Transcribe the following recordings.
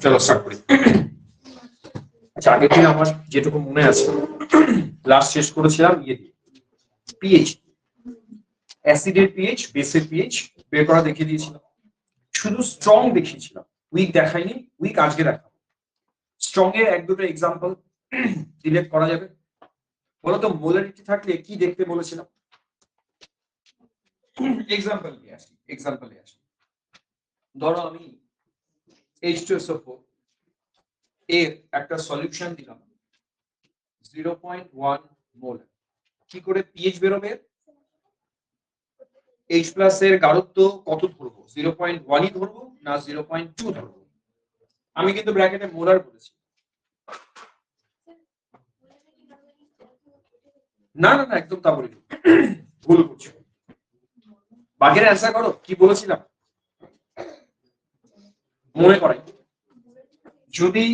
চলো স্টার্ট করি। আচ্ছা, আগের দিন আমার যেটুকু মনে আছে, লাস্ট শেষ করেছিলাম ইয়ে দিয়ে পিএইচ, অ্যাসিডের পিএইচ, বেসের পিএইচ বের করা দেখিয়ে দিয়েছিলাম। শুধু স্ট্রং দেখিয়েছিলাম, উইক দেখাইনি। উইক আজকে দেখাবো। স্ট্রং এর এক দুটো এক্সাম্পল ডিলেট করা যাবে। বলতো মোলারিটি থাকলে কি দেখতে বলেছিলাম? এক্সাম্পল নিয়ে আসি। ধরো আমি H2SO4 এর একটা সলিউশন দিলাম 0.1 মোল। কি করে পিএইচ বেরোবে? H প্লাস এর গাঢ়ত্ব কত ধরবো? 0.1ই ধরবো না 0.2 ধরবো? আমি কিন্তু ব্র্যাকেটে মোলার বলেছি। না না না, একদম তা বলিনি, ভুল করছো। বাকিরা অ্যান্সার করো, কি বলেছিলাম মনে করাই। যদি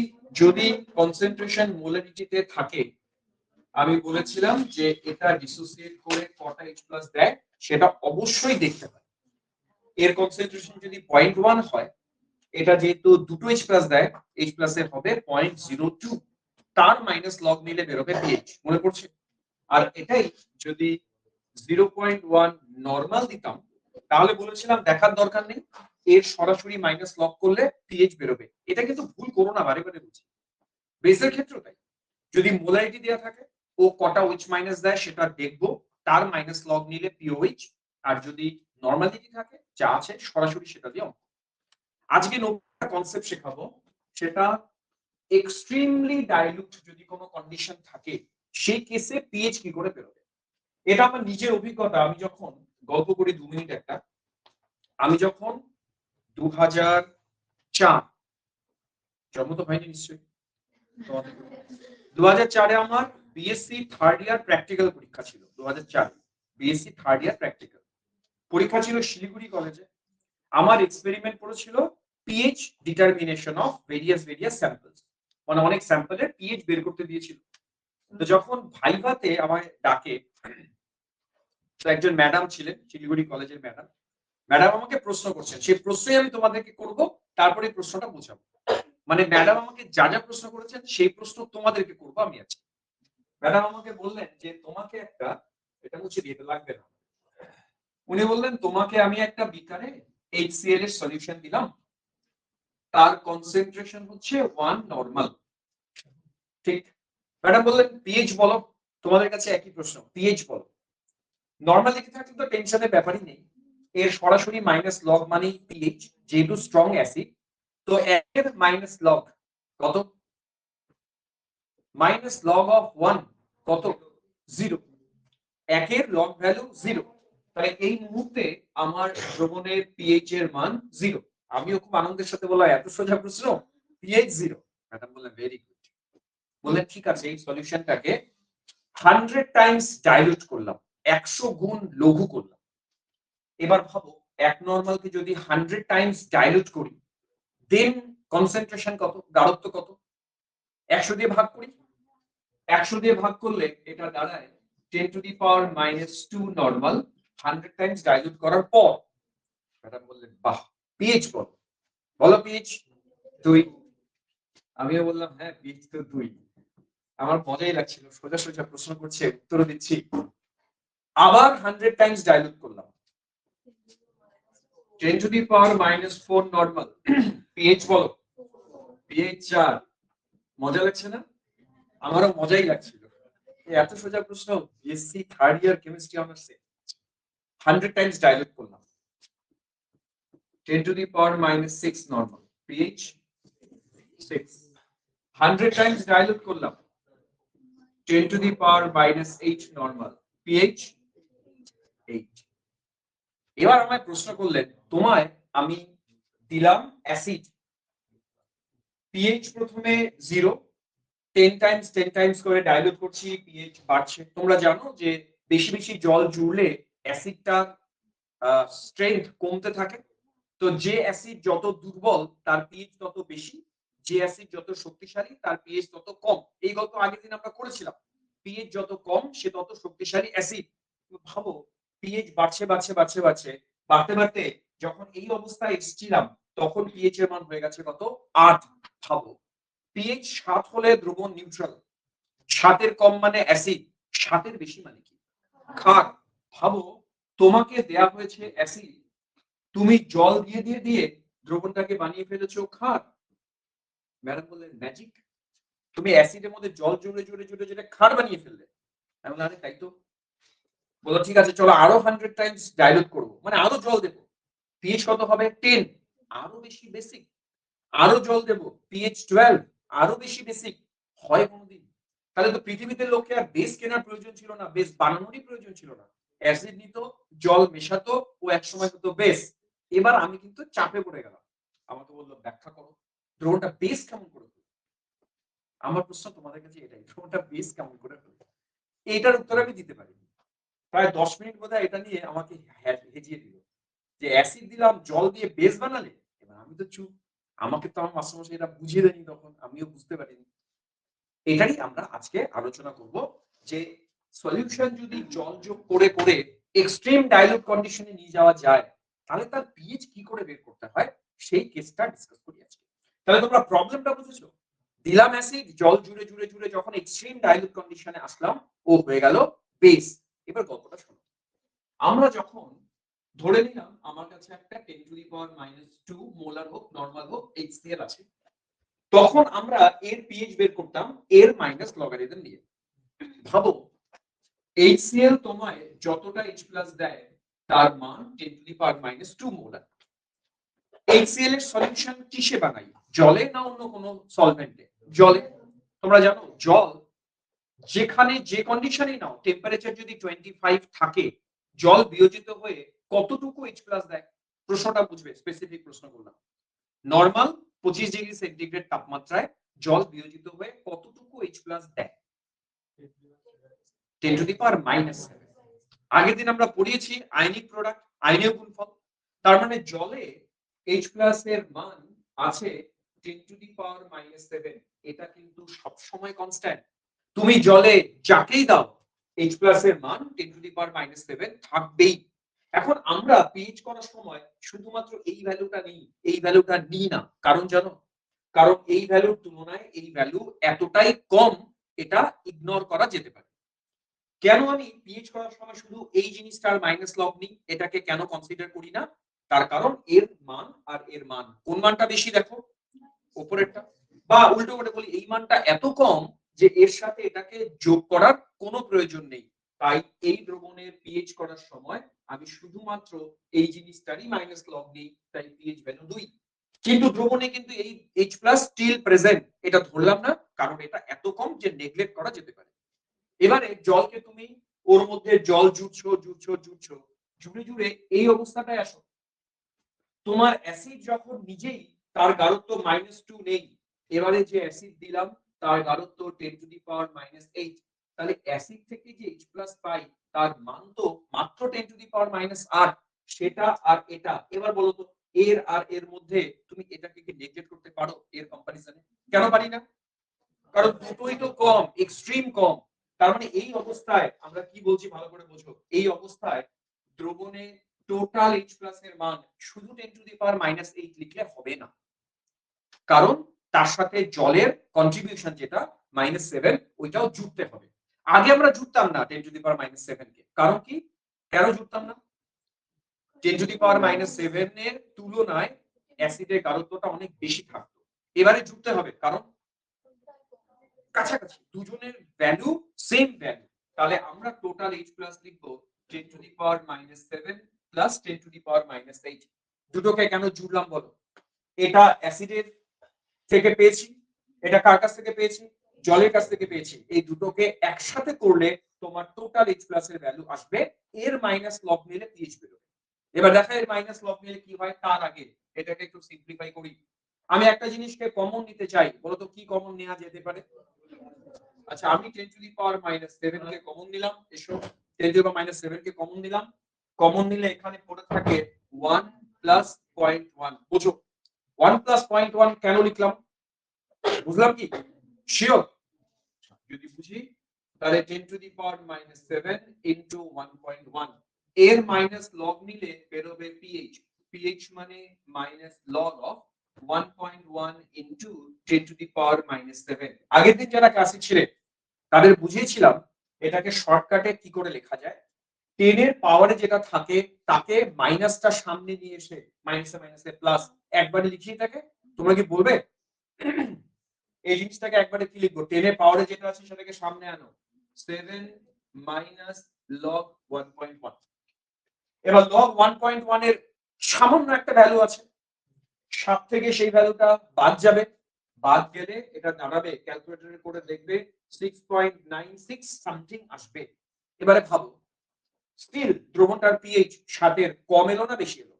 যদি কনসেন্ট্রেশন মোলারিটিতে থাকে, আমি বলেছিলাম যে এটা ডিসোসিয়েট করে কটা H প্লাস দেয় সেটা অবশ্যই দেখতে হবে। এর কনসেন্ট্রেশন যদি 0.1 হয়, এটা যেহেতু দুটো H প্লাস দেয়, H প্লাস এর হবে 0.02, তার মাইনাস লগ নিলে বেরোবে পিএইচ। মনে পড়ছে? আর এটাই যদি 0.1 নরমাল দিতাম, তাহলে বলেছিলাম দেখার দরকার নেই, এর সরাসরি মাইনাস লগ করলে পিএইচ বেরোবে। এটা কিন্তু ভুল করো না, বারে বারে বলছি। বেসের ক্ষেত্রেও তাই, যদি মোলারিটি দেওয়া থাকে ও কটা OH মাইনাস দেয় সেটা দেখবো, তার মাইনাস লগ নিলে পিওএইচ। আর যদি নরমালিটি থাকে যা আছে সরাসরি সেটা দিয়ে অঙ্ক। আজকে নতুন কনসেপ্ট শেখাবো, সেটা এক্সট্রিমলি ডাইলুট যদি কোনো কন্ডিশন থাকে সেই কেসে পিএইচ কি করে বেরোবে। এটা আমার নিজের অভিজ্ঞতা। আমি যখন গল্প করি 2 মিনিট একটা, আমি যখন 2004 জন্ম তো হয়নি নিশ্চয়ই, 2004-এ আমার বিএসসি থার্ড ইয়ার প্র্যাকটিক্যাল পরীক্ষা ছিল। 2004 বিএসসি থার্ড ইয়ার প্র্যাকটিক্যাল পরীক্ষা ছিল শিলিগুড়ি কলেজে। আমার এক্সপেরিমেন্ট পড়েছিল pH determination of various samples, মানে অনেক স্যাম্পলের পিএইচ বের করতে দিয়েছিল। তো যখন ভাইভাতে আমায় ডাকে, তো একজন ম্যাডাম ছিলেন শিলিগুড়ি কলেজের ম্যাডাম। ম্যাডাম আমাকে প্রশ্ন করছেন, সেই প্রশ্নই আমি তোমাদেরকে করব, তারপরে প্রশ্নটা বোঝাবো। মানে ম্যাডাম আমাকে যা যা প্রশ্ন করেছেন সেই প্রশ্ন তোমাদেরকে করবো আমি আজকে। ম্যাডাম আমাকে বললেন যে তোমাকে একটা, এটা মুছে দিতে লাগবে না, উনি বললেন তোমাকে আমি একটা বিকারে HCl এর সলিউশন দিলাম, তার কনসেন্ট্রেশন হচ্ছে 1 নরমাল। ঠিক? ম্যাডাম বললেন পিএইচ বলো। তোমাদের কাছে একই প্রশ্ন, পিএইচ বলো। নরমাল লিখে থাকলে তো টেনশনের ব্যাপারই নেই, এর সরাসরি মাইনাস লগ মানেই পিএইচ, যেহেতু স্ট্রং অ্যাসিড। তো এর মাইনাস লগ কত? মাইনাস লগ অফ 1 কত? 0। একের লগ ভ্যালু 0। তাহলে এই মুহূর্তে আমার দ্রবণের পিএইচ এর মান 0। আমিও খুব আনন্দের সাথে বললাম এত সোজা প্রশ্ন, পিএইচ 0। ম্যাডাম বললেন ভেরি গুড। বললেন ঠিক আছে, এই সলিউশনটাকে 100 টাইমস ডাইলিউট করলাম, 100 গুণ লঘু করলাম। এবার ভাবো এক নরমালকে যদি 100 টাইমস ডাইলিউট করি, দেন কনসেন্ট্রেশন কত, গাঢ়ত্ব কত? 100 দিয়ে ভাগ করি। 100 দিয়ে ভাগ করলে এটা দাঁড়ায় 10 to the power -2 normal 100 Times dilute করার পর। ম্যাডাম বললেন বাহ, পিএইচ বলো। বলো পিএইচ 2। আমিও বললাম হ্যাঁ পিএইচ তো 2। আমার মজাই লাগছিল, সোজা সোজা প্রশ্ন করছে উত্তর দিচ্ছি। আবার 100 টাইমস ডাইলিউট করলাম, 10 to the power -4 normal. PH বলো। পিএইচ 4। মজা লাগছে না? আমারও মজাই লাগছিল, এত সোজা প্রশ্ন বিএসসি থার্ড ইয়ার কেমিস্ট্রি অনার্সে 100 টাইমস ডাইলিউট করলাম, 10 to the power -6 normal, pH 6। 100 Times dilute করলাম, 10 to the power -8 normal, pH 8। এবার আমায় প্রশ্ন করলেন তোমায় আমি দিলাম অ্যাসিড, পিএইচ প্রথমে 0, 10 টাইমস করে ডাইলিউট করছি, পিএইচ বাড়ছে। তোমরা জানো যে বেশি বেশি জল জুড়লে অ্যাসিডটা স্ট্রেংথ কমতে থাকে। তো যে অ্যাসিড যত দুর্বল তার পিএইচ তত বেশি, যে অ্যাসিড যত শক্তিশালী তার পিএইচ তত কম। এই গল্প আগের দিন আমরা করেছিলাম, পিএইচ যত কম সে তত শক্তিশালী অ্যাসিড। ভাবো পিএইচ বাড়ছে বাড়তে বাড়তে যখন এই অবস্থায় এসেছিলাম তখন পিএইচ এর মান হয়ে গেছে কত 8। ভাবো পিএইচ 7 হলে দ্রবণ নিউট্রাল, 7 এর কম মানে অ্যাসিড, 7 এর বেশি মানে কি ক্ষার। ভাবো তোমাকে দেয়া হয়েছে অ্যাসিড, তুমি জল দিয়ে দিয়ে দিয়ে দ্রবণটাকে বানিয়ে ফেলেছো ক্ষার। ম্যাডাম বললেন ম্যাজিক, তুমি অ্যাসিডের মধ্যে জল জুড়ে জুড়ে জুড়ে জুড়ে ক্ষার বানিয়ে ফেললে। আমি বললাম আরে তাই তো। বলো ঠিক আছে চলো আরো 100 টাইমস ডাইলুট করবো, মানে আরো জল দেবো, পিএইচ কত হবে 10, আরো বেশি বেসিক, আরো জল দেবো পিএইচ 12, আরো বেশি বেসিক। হয় কোনোদিন? তাহলে তো পৃথিবীতে লোকে আর বেস কেনার প্রয়োজন ছিল না, বেস বানানোরই প্রয়োজন ছিল না। অ্যাসিড নিত, জল মেশাতো, ও একসময় হতো বেস। এবার আমি কিন্তু চাপে পড়ে গেলাম, আমাকে বললো ব্যাখ্যা করো দ্রবণটা বেস কেমন করে হলো? আমার প্রশ্ন তোমাদের কাছে এটাই, দ্রবণটা বেস কেমন করে হলো? এইটার উত্তর আমি দিতে পারি। প্রায় 10 মিনিট বোধহয় এটা নিয়ে আমাকে হেজিয়ে দিল, যে অ্যাসিড দিলাম জল দিয়ে বেস বানালে। এবার আমি তো চুপ, আমাকে তো আমার মাস্টারমশাই এটা বুঝিয়ে দেয়নি, তখন আমিও বুঝতে পারিনি। এটাই আমরা আজকে আলোচনা করব, যে সলিউশন যদি জল যোগ করে করে এক্সট্রিম ডাইলুট কন্ডিশনে নিয়ে যাওয়া যায় তাহলে তার পিএইচ কি করে বের করতে হয় সেই কেসটা ডিসকাস করি আজকে। তাহলে তোমরা প্রবলেমটা বুঝেছো? দিলাম অ্যাসিড, জল জুড়ে জুড়ে জুড়ে যখন এক্সট্রিম ডাইলুট কন্ডিশনে আসলাম ও হয়ে গেল বেস। এবার গল্পটা শোনো। আমরা যখন ধরে নিলাম আমার কাছে একটা 10 টু দি পাওয়ার -2 মোলার হোক নরমাল হোক HCl আছে, তখন আমরা এর পিএইচ বের করতাম এর মাইনাস লগারিদম দিয়ে। ভাবো HCl তোমায় যতটা H+ দেয় তার মান 10 to the power -2 molar. HCl এর সলিউশন কিসে বানাই, জলে না অন্য কোনো সলভেন্টে? জলে। তোমরা জানো জল যেখানে যে কন্ডিশনেই নাও, টেম্পারেচার যদি 25 থাকে, জল বিয়োজিত হয়ে কতটুকু H+ দেয়? প্রশ্নটা বুঝবে, স্পেসিফিক প্রশ্ন করলাম। নরমাল 25 ডিগ্রি সেন্টিগ্রেড তাপমাত্রায় জল বিয়োজিত হয়ে কতটুকু H+ দেয়? 10 টু দি পাওয়ার -7। আগের দিন আমরা পড়িয়েছি আয়নিক প্রোডাক্ট, আয়নীয় গুণফল। তার মানে জলে H+ এর মান আছে 10 টু দি পাওয়ার -7। এটা কিন্তু সব সময় কনস্ট্যান্ট। তুমি জলে যাকেই দাও H+ এর মান 10 টু দি পাওয়ার -7 থাকবেই। এখন আমরা পিএইচ করার সময় শুধুমাত্র এই ভ্যালুটা নিই, এই ভ্যালুটা নিই না। কারণ জানো, কারণ এই ভ্যালুর তুলনায় এই ভ্যালু এতটাই কম, এটা ইগনোর করা যেতে পারে। কেন আমি পিএইচ করার সময় শুধু এই জিনিসটার মাইনাস লগ নিই, এটাকে কেন কনসিডার করি না? তার কারণ এর মান আর এর মান, কোন মানটা বেশি দেখো? উপরেরটা। বা উল্টো করে বলি এই মানটা এত কম যে এর সাথে এটাকে যোগ করার কোনো প্রয়োজন নেই। তাই এই দ্রবণের পিএইচ করার সময় আমি শুধুমাত্র এই জিনিসটারই মাইনাস লগ নিই, তাই পিএইচ ভ্যালু 2। কিন্তু দ্রবণে কিন্তু এই H+ স্টিল প্রেজেন্ট, এটা ধরলাম না কারণ এটা এত কম যে নেগলেক্ট করা যেতে পারে। এবারে জলকে তুমি ওর মধ্যে জল জুড়ছো জুড়ছো জুড়ছো, জুড়ে জুড়ে এই অবস্থাটায় আসো। তোমার অ্যাসিড যখন নিজেই তার গাঢ়ত্ব -2 নেই, এবারে যে অ্যাসিড দিলাম তার গাঢ়ত্ব 10 টু দি পাওয়ার -8, তাহলে অ্যাসিড থেকে যে H+ পাই তার মান তো মাত্র 10 টু দি পাওয়ার -8। সেটা আর এটা, এবার বলো তো এর আর এর মধ্যে তুমি এটাকে কি নেগলেক্ট করতে পারো এর কম্পারিজনে? কেন পারি না? কারণ দুটোই তো কম, এক্সট্রিম কম। তার মানে এই অবস্থায় আমরা কি বলছি ভালো করে বোঝো, এই অবস্থায় দ্রবণে টোটাল H+ এর মান শুধু 10 টু দি পাওয়ার -8 লিখলে হবে না, কারণ তার সাথে জলের কন্ট্রিবিউশন যেটা -7 ওইটাও জুড়তে হবে। আগে আমরা জুড়তাম না 10 টু দি পাওয়ার -7 কে, কারণ কি কেন জুড়তাম না? 10 টু দি পাওয়ার -7 এর তুলনায় অ্যাসিডের গাঢ়ত্বটা অনেক বেশি থাকতো। এবারে জুড়তে হবে কারণ কাছাকাছি, দুজনের ভ্যালু সেম ভ্যালু। তাহলে আমরা টোটাল H+ লিখব 10 to the power -7 plus 10 to the power -8। দুটোকে কেন জুড়লাম বলো? এটা অ্যাসিডের থেকে পেয়েছি, এটা কার কাছ থেকে পেয়েছি? জলের কাছ থেকে পেয়েছি। এই দুটোকে একসাথে করলে তোমার টোটাল H+ এর ভ্যালু আসবে, এর মাইনাস লগ নিলে পিএইচ বেরোবে। এবার দেখা এর মাইনাস লগ নিলে কি হয়, তার আগে এটাকে একটু সিম্পলিফাই করি। আমি একটা জিনিসকে কমন নিতে চাই, বলতো কি কমন নেওয়া যেতে পারে? আচ্ছা আমি 10 to the power -7 K common নিলাম, এসো 10 to the power -7 K common নিলাম। কমন নিলে এখানে পড়ে থাকে 1 প্লাস 0.1। বুঝো 1 প্লাস 0.1 কেন লিখলাম? বুঝলাম কি? শিওর? যদি বুঝি তাহলে 10 টু দি পাওয়ার -7 ইনটু 1.1 এর মাইনাস লগ নিলে বের হবে পিএইচ। পিএইচ মানে minus log of 1.1 into 10 to the power -7। আগের দিন যারা ক্লাসে ছিলেন তাদের বুঝিয়েছিলাম এটাকে শর্টকাটে কি করে লেখা যায়। 10 এর পাওয়ারে যেটা থাকে তাকে মাইনাসটা সামনে নিয়ে এসে মাইনাসে মাইনাসে প্লাস একবারে লিখিয়ে থাকে। তোমরা কি বলবে এই জিনিসটাকে একবারে কি লিখবো? 10 এর পাওয়ারে যেটা আছে সেটাকে সামনে আনো, 7 মাইনাস লগ 1.1। এবার লগ 1.1 এর সামান্য একটা ভ্যালু আছে, 7 থেকে সেই ভ্যালুটা বাদ যাবে, বাদ গেলে এটা দাঁড়াবে, ক্যালকুলেটরে করে দেখবে 6.96 সামথিং আসবে। এবারে ভাবো স্টিল দ্রবণটার পিএইচ 7 এর কম এলো না বেশি এলো?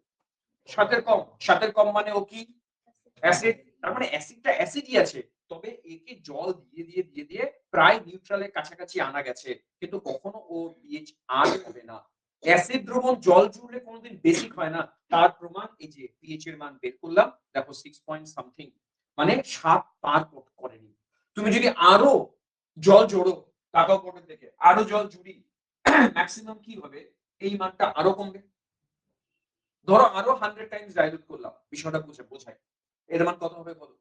7 এর কম। 7 এর কম মানে ও কি অ্যাসিড, তার মানে অ্যাসিডটা অ্যাসিডই আছে, তবে একে জল দিয়ে দিয়ে দিয়ে দিয়ে প্রায় নিউট্রালের কাছাকাছি আনা গেছে, কিন্তু কখনো ও পিএইচ আর হবে না। অ্যাসিড দ্রবণ জল জুড়লে কোনোদিন বেসিক হয় না, তার প্রমাণ এই যে পিএইচ এর মান বের করলাম, দেখো 6 পয়েন্ট সামথিং, মানে 7 পার করেনি। তুমি যদি আরো জল জোড়ো কাকাও বোর্ডের থেকে আরো জল জুড়ি, ম্যাক্সিমাম কি হবে, এই মানটা আরো কমবে। ধরো আরো 100 টাইমস ডাইলুট করলাম, বিষয়টা বোঝাই, এর মান কত হবে বলো?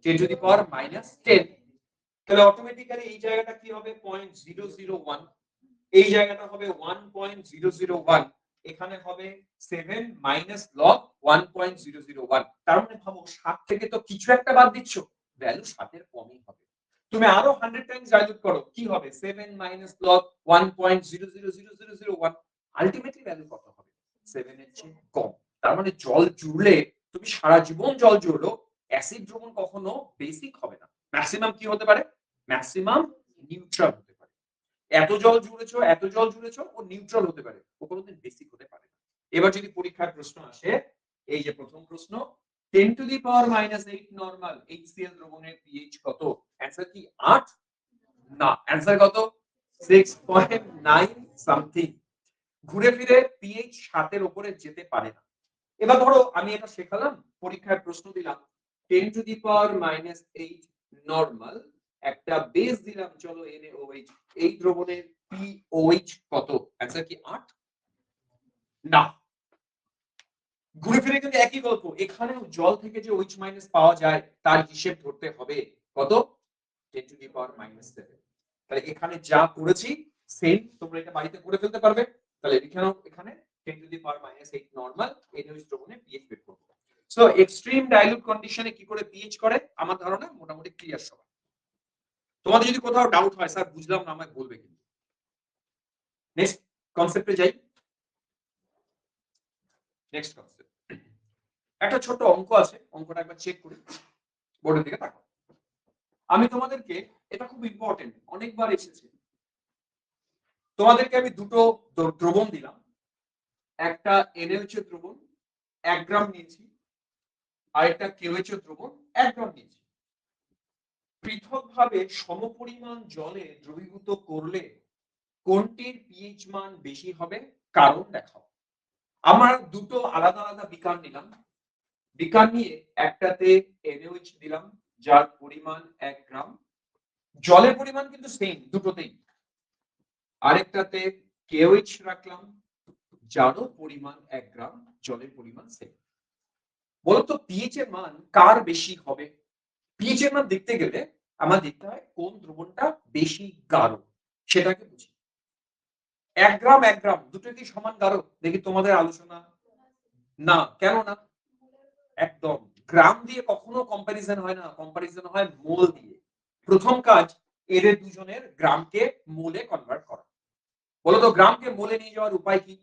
10 টু দি পাওয়ার -10। তাহলে অটোমেটিক্যালি এই জায়গাটা কি হবে 0.001, এই জায়গাটা হবে 1.001, এখানে হবে 7 মাইনাস লগ 1.001। তার মানে ভাবো 7 থেকে তো কিছু একটা বাদ দিচ্ছ, ভ্যালু 7 এর কমই হবে। তুমি আরো 100 টাইমস ডাইলুট করো, কি হবে 7 মাইনাস লগ 1.0000001, আলটিমেটলি ভ্যালু কত হবে? 7 এর চেয়ে কম। তার মানে জল জুড়লে তুমি সারা জীবন জল জুড়লো, অ্যাসিড দ্রবণ কখনো বেসিক হবে না। ম্যাক্সিমাম কি হতে পারে? ম্যাক্সিমাম নিউট্রাল হতে পারে। এত জল জুড়েছো ও নিউট্রাল হতে পারে, ও কোনোদিন বেসিক হতে পারে না। এবার যদি পরীক্ষার প্রশ্ন আসে, এই যে প্রথম প্রশ্ন 10 to the power -8 normal HCl দ্রবণের পিএইচ কত? অ্যানসার কি 8? না, অ্যানসার কত? 6.9 সামথিং। ঘুরে ফিরে পিএইচ 7 এর উপরে যেতে পারে না। এবার ধরো আমি এটা শেখালাম, পরীক্ষায় প্রশ্ন দিলাম 10 টু দি পাওয়ার -8 নরমাল, একটা বেস দিলাম চলো NaOH, এই দ্রবণের pOH কত? অ্যানসার কি 8? না, ঘুরে ফিরে কিন্তু একই গল্প, এখানেও জল থেকে যে OH- পাওয়া যায় তার হিসেব ধরতে হবে কত? 10 টু দি পাওয়ার -7। তাহলে এখানে যা করেছি সেম তোমরা এটা বাড়িতে করে ফেলতে পারবে। তাহলে এখানেও এখানে 10 to the power -8 normal NaOH দ্রবণের pH বের করব। সো এক্সট্রিম ডাইলুট কন্ডিশনে কি করে pH করে আমার ধারণা মোটামুটি ক্লিয়ার সবাই। তোমাদের যদি কোথাও ডাউট হয় স্যার বুঝলাম না আমায় বলবে কিন্তু। নেক্সট কনসেপ্টে যাই। নেক্সট কনসেপ্ট, একটা ছোট অঙ্ক আছে, অঙ্কটা একবার চেক করি, বোর্ডের দিকে তাকাও। আমি তোমাদেরকে, এটা খুব ইম্পর্টেন্ট, অনেকবার এসেছে, তোমাদেরকে আমি দুটো দ্রবণ দিলাম, একটা NaOH এর দ্রবণ 1 গ্রাম নিয়েছি, আর একটা KOH এর দ্রবণ 1 গ্রাম নিয়েছি। পৃথকভাবে সমপরিমাণ জলে দ্রবীভূত করলে কোনটির পিএইচ মান বেশি হবে, কারণ দেখাও। আমরা দুটো আলাদা আলাদা বিকার নিলাম, বিকার নিয়ে একটাতে NaOH দিলাম যার পরিমাণ 1 গ্রাম, জলের পরিমাণ কিন্তু সেম দুটোতেই, আরেকটাতে KOH রাখলাম যারও পরিমাণ 1 গ্রাম, জলের পরিমাণ সেম। বলতো পিএইচ এর মান কার বেশি হবে? পিএইচ এর মান দেখতে গেলে আমার দেখতে হয় কোন দ্রবণটা বেশি গাঢ়, সেটাকে বুঝি। 1 গ্রাম 1 গ্রাম দুটো কি সমান গাঢ়? দেখি তোমাদের আলোচনা। না, কেন না? একদম, গ্রাম দিয়ে কখনো কম্পারিজন হয় না, কম্পারিজন হয় মোল দিয়ে। প্রথম কাজ এদের দুজনের গ্রামকে মোলে কনভার্ট করা। বলতো গ্রামকে মোলে নিয়ে যাওয়ার উপায় কি?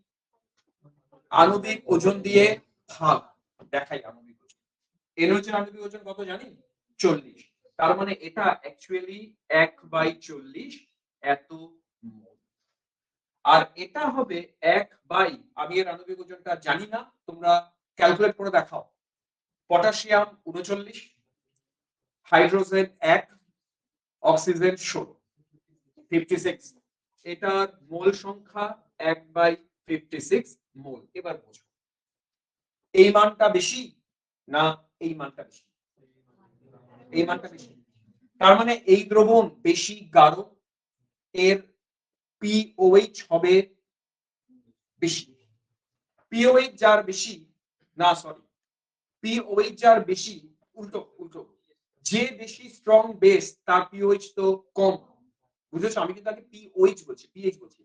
আণবিক ওজন দিয়ে ভাগ। দেখাই আণবিক ওজন। NaOH এর আণবিক ওজন কত জানি? 40। তার মানে এটা অ্যাকচুয়ালি 1/40 এত মোল। আর এটা হবে 1 আমি এর আণবিক ওজনটা জানি না, তোমরা ক্যালকুলেট করে দেখাও। Potassium 39, hydrogen 1, oxygen 16, 56। এটার মোল সংখ্যা 1/56 মোল। এবার বুঝো এই মানটা বেশি না এই মানটা বেশি? এই মানটা বেশি। তার মানে এই দ্রবণ বেশি গাঢ়, এর pOH হবে বেশি। pOH যার বেশি না সরি, পিওএইচ যার বেশি, উল্টো উল্টো, যে বেশি স্ট্রং বেস তার পিওএইচ তো কম, বুঝেছো? আমি কিন্তু আগে পিওএইচ বলছি, পিএইচ বলছি।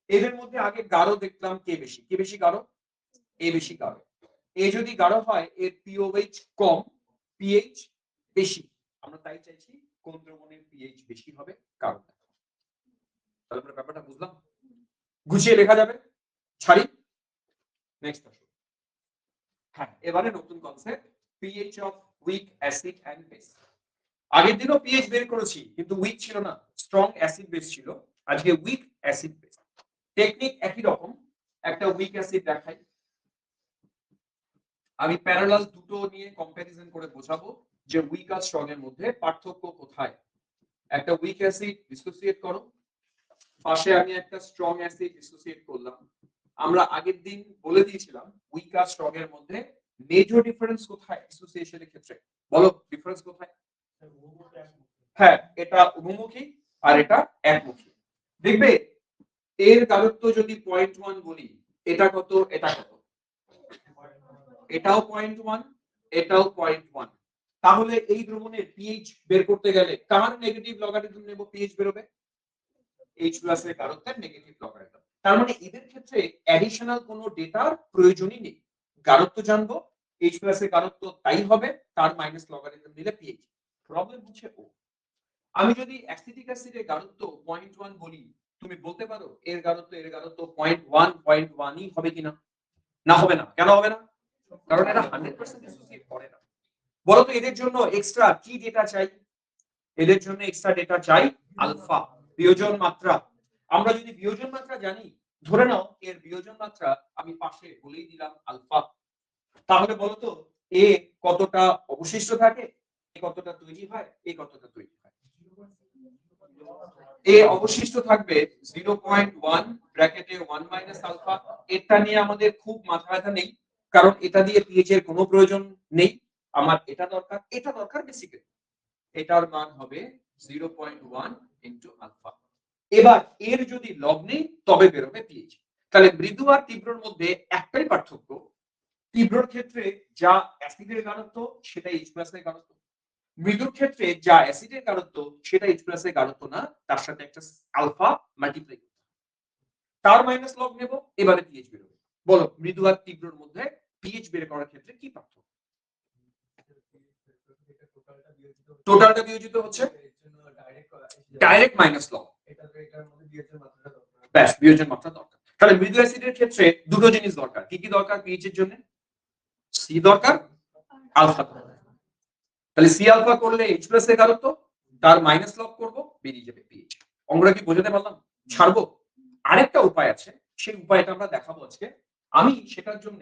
এদের মধ্যে আগে গাঢ় দেখলাম কে বেশি, কে বেশি গাঢ়? এ বেশি গাঢ়। এ যদি গাঢ় হয় এর পিওএইচ কম, পিএইচ বেশি। আমরা তাই চাইছি কোন দ্রবণের পিএইচ বেশি হবে, কারণ তাহলে আমরা ব্যাপারটা বুঝলাম, গুছিয়ে লেখা যাবে। ছাড়ি, নেক্সট আসো। হ্যাঁ, এবারে নতুন concept, pH of weak acid and base. আগের দিনও পিএইচ বের করেছি কিন্তু উইক ছিল না, স্ট্রং অ্যাসিড বেস ছিল। আজকে উইক অ্যাসিড বেস। টেকনিক একই রকম, একটা উইক অ্যাসিড দেখাই, আমি প্যারালাল দুটো নিয়ে কম্প্যারিজন করে বোঝাবো যে উইক আর স্ট্রং এর মধ্যে পার্থক্য কোথায়। একটা উইক অ্যাসিড ডিসোসিয়েট করো, পাশে আমি একটা স্ট্রং অ্যাসিড ডিসোসিয়েট করলাম। আমরা আগের দিন বলে দিয়েছিলাম উইক আর স্ট্রং এর মধ্যে মেজর ডিফারেন্স কোথায় ডিসোসিয়েশনের ক্ষেত্রে, বলো ডিফারেন্স কোথায়? হ্যাঁ, এটা উভমুখী আর এটা একমুখী। দেখবে এর গাঢ়ত্ব যদি 0.1 বলি, এটা কত, এটা কত? এটাও 0.1, এটাও 0.1। তাহলে এই দ্রবণের পিএইচ বের করতে গেলে কার নেগেটিভ লগারিদম নেব, পিএইচ বেরোবে H+ এর গাঢ়ত্বের নেগেটিভ লগারিদম। তার মানে এদের ক্ষেত্রে অ্যাডিশনাল কোনো ডেটার প্রয়োজনই নেই, গাঢ়ত্ব জানবো, H+ এর গাঢ়ত্ব তাই হবে, তার মাইনাস লগারিদম দিলে পিএইচ। প্রবলেম হচ্ছে ও, আমি যদি অ্যাসিটিক অ্যাসিডের গাঢ়ত্ব 0.1 বলি, তুমি বলতে পারো এর গাঢ়ত্ব 0.1ই হবে কিনা? না, হবে না। কেন হবে না? কারণ এরা 100% ডিসোসিয়েট করে না। বলো তো এদের জন্য এক্সট্রা কি ডেটা চাই? এদের জন্য এক্সট্রা ডেটা চাই আলফা, বিয়োজন মাত্রা। আমরা যদি বিয়োজন মাত্রা জানি, ধরে নাও এর বিয়োজন মাত্রা আমি পাশে বলেই দিলাম আলফা, তাহলে বলো তো এ কতটা অবশিষ্ট থাকে, এ কতটা তৈরি হয়, এ কতটা তৈরি হয়? এ অবশিষ্ট থাকবে 0.1 ব্র্যাকেটে 1 মাইনাস আলফা। এটা নিয়ে আমাদের খুব মাথা ব্যথা নেই, কারণ এটা দিয়ে পিএইচ এর কোনো প্রয়োজন নেই। আমার এটা দরকার, এটা দরকার বেসিক্যালি। এটার মান হবে 0.1 ইনটু আলফা। এবার এর যদি লব নেই তবে বেরোবে পিএইচ। তাহলে মৃদু আর তীব্রর মধ্যে একটাই পার্থক্য, তীব্রর ক্ষেত্রে যা অ্যাসিডের গাঢ়ত্ব সেটা H+ এর গাঢ়ত্ব, মৃদুর ক্ষেত্রে যা অ্যাসিডের গাঢ়ত্ব সেটা H+ এর গাঢ়ত্ব না, তার সাথে একটা আলফা মাল্টিপ্লাই, তার মাইনাস লগ নেব, এবারে পিএইচ বেরোবে। বলো মৃদু আর তীব্রর মধ্যে পিএইচ বের করার ক্ষেত্রে কি পার্থক্য? টোটালটা বিয়োজিত হচ্ছে, ডাইরেক্ট মাইনাস লগ, ব্যাস বিয়োজন মাত্রা দরকার। তাহলে মৃদু অ্যাসিডের ক্ষেত্রে দুটো জিনিস দরকার, কি কি দরকার পিএইচ এর জন্য? সি দরকার, আলফা দরকার। তাহলে সি আলফা করলে H+ এর গাঢ়ত্ব, তার মাইনাস লগ করব, বেরিয়ে যাবে পিএইচ। অঙ্কটা কি বোঝাতে পারলাম? ছাড়বো। আরেকটা উপায় আছে, সেই উপায়টা আমরা দেখাবো আজকে। আমি সেটার জন্য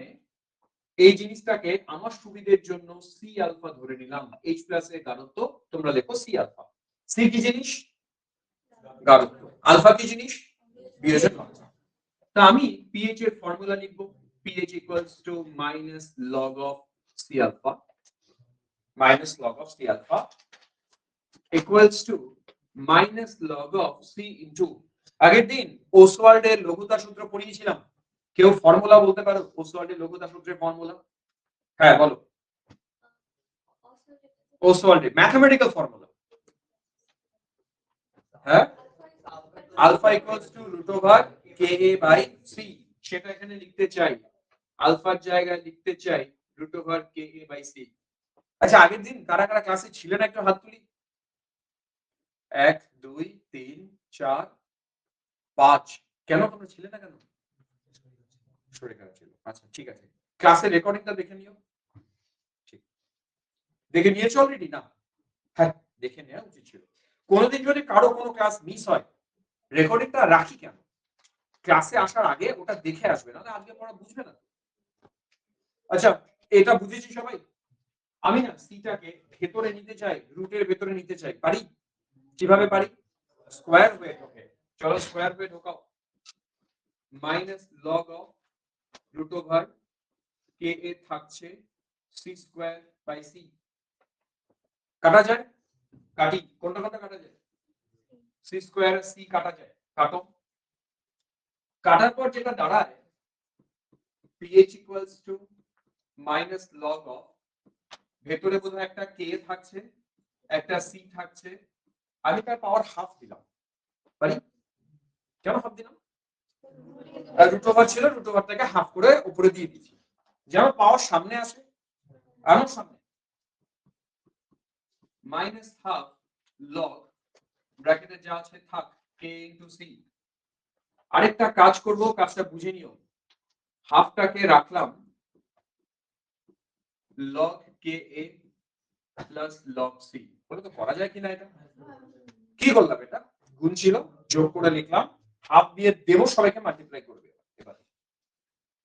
এই জিনিসটাকে আমার সুবিধের জন্য সি আলফা ধরে নিলাম, H+ এর গাঢ়ত্ব, তোমরা লেখো সি আলফা। সি কি জিনিস? গাঢ়ত্ব। আলফা কি জিনিস? বিয়োজন মাত্রা। তা আমি পিএইচ এর ফর্মুলা লিখব, pH equals to minus log of C alpha, minus log of C alpha equals to minus log of C into, আগের দিন ওসওয়াল্ডের লঘুতা সূত্র পড়িয়েছিলাম, কেউ ফর্মুলা বলতে পারো ওসওয়াল্ডের লঘুতা সূত্রের ফর্মুলা? হ্যাঁ বলো, ওসওয়াল্ডের ম্যাথমেটিক্যাল ফর্মুলা। হ্যাঁ, alpha equals to root over K A by C, সেটা এখানে লিখতে চাই, আলফার জায়গায় লিখতে চাই root over K A by C. আচ্ছা আগের দিন কারা কারা ক্লাসে ছিলেন একটু হাত তুলি। 1 2 3 4 5, কেন তোমরা ছিলে না কেন? শরীর খারাপ ছিল, আচ্ছা ঠিক আছে। ক্লাসের রেকর্ডিংটা দেখে নিও, ঠিক দেখে নিয়েছো অলরেডি না? হ্যাঁ, দেখে নেওয়া উচিত ছিল। কোনোদিন যদি কারো কোনো ক্লাস মিস হয়, রেকর্ডিংটা রাখি কেন, ক্লাসে আসার আগে ওটা দেখে আসবে, না আজকে পড়া বুঝবে না। আচ্ছা এটা বুঝেছি সবাই। আমি না সিটাকে ভেতরে নিতে চাই, রুটের ভেতরে নিতে চাই, পারি? কিভাবে পারি? স্কয়ার হয়ে ঢোকে, চলো স্কয়ার হয়ে ঢোকাও। Minus log of root over K A থাকছে সি স্কয়ার বাই সি, কাটা যায়, কাটি, কোনটা কোনটা কাটা যায়? সি স্কয়ার সি কাটা যায়, কাটো। কাটার পর যেটা দাঁড়ায় pH equals to minus log of, ভেতরে বোধহয় একটা কে থাকছে, একটা সি থাকছে, আমি তার পাওয়ার হাফ দিলাম। পারি? কেন হাফ দিলাম? রুট ওভার ছিল, রুট ওভারটাকে হাফ করে উপরে দিয়ে দিচ্ছি যেন পাওয়ার সামনে আসে। আমার সামনে মাইনাস হাফ লগ, ব্র্যাকেটে যা আছে থাক, কে ইনটু সি। আরেকটা কাজ করব, কাজটা বুঝে নিও। হাফটাকে রাখলাম লগ কে এ প্লাস লগ সি। বলে তো করা যায় কিনা এটা? কি করলাম? এটা গুণ ছিল, যোগ করে লিখলাম, হাফ দিয়ে দেবো, সবাইকে মাল্টিপ্লাই করবে। এবার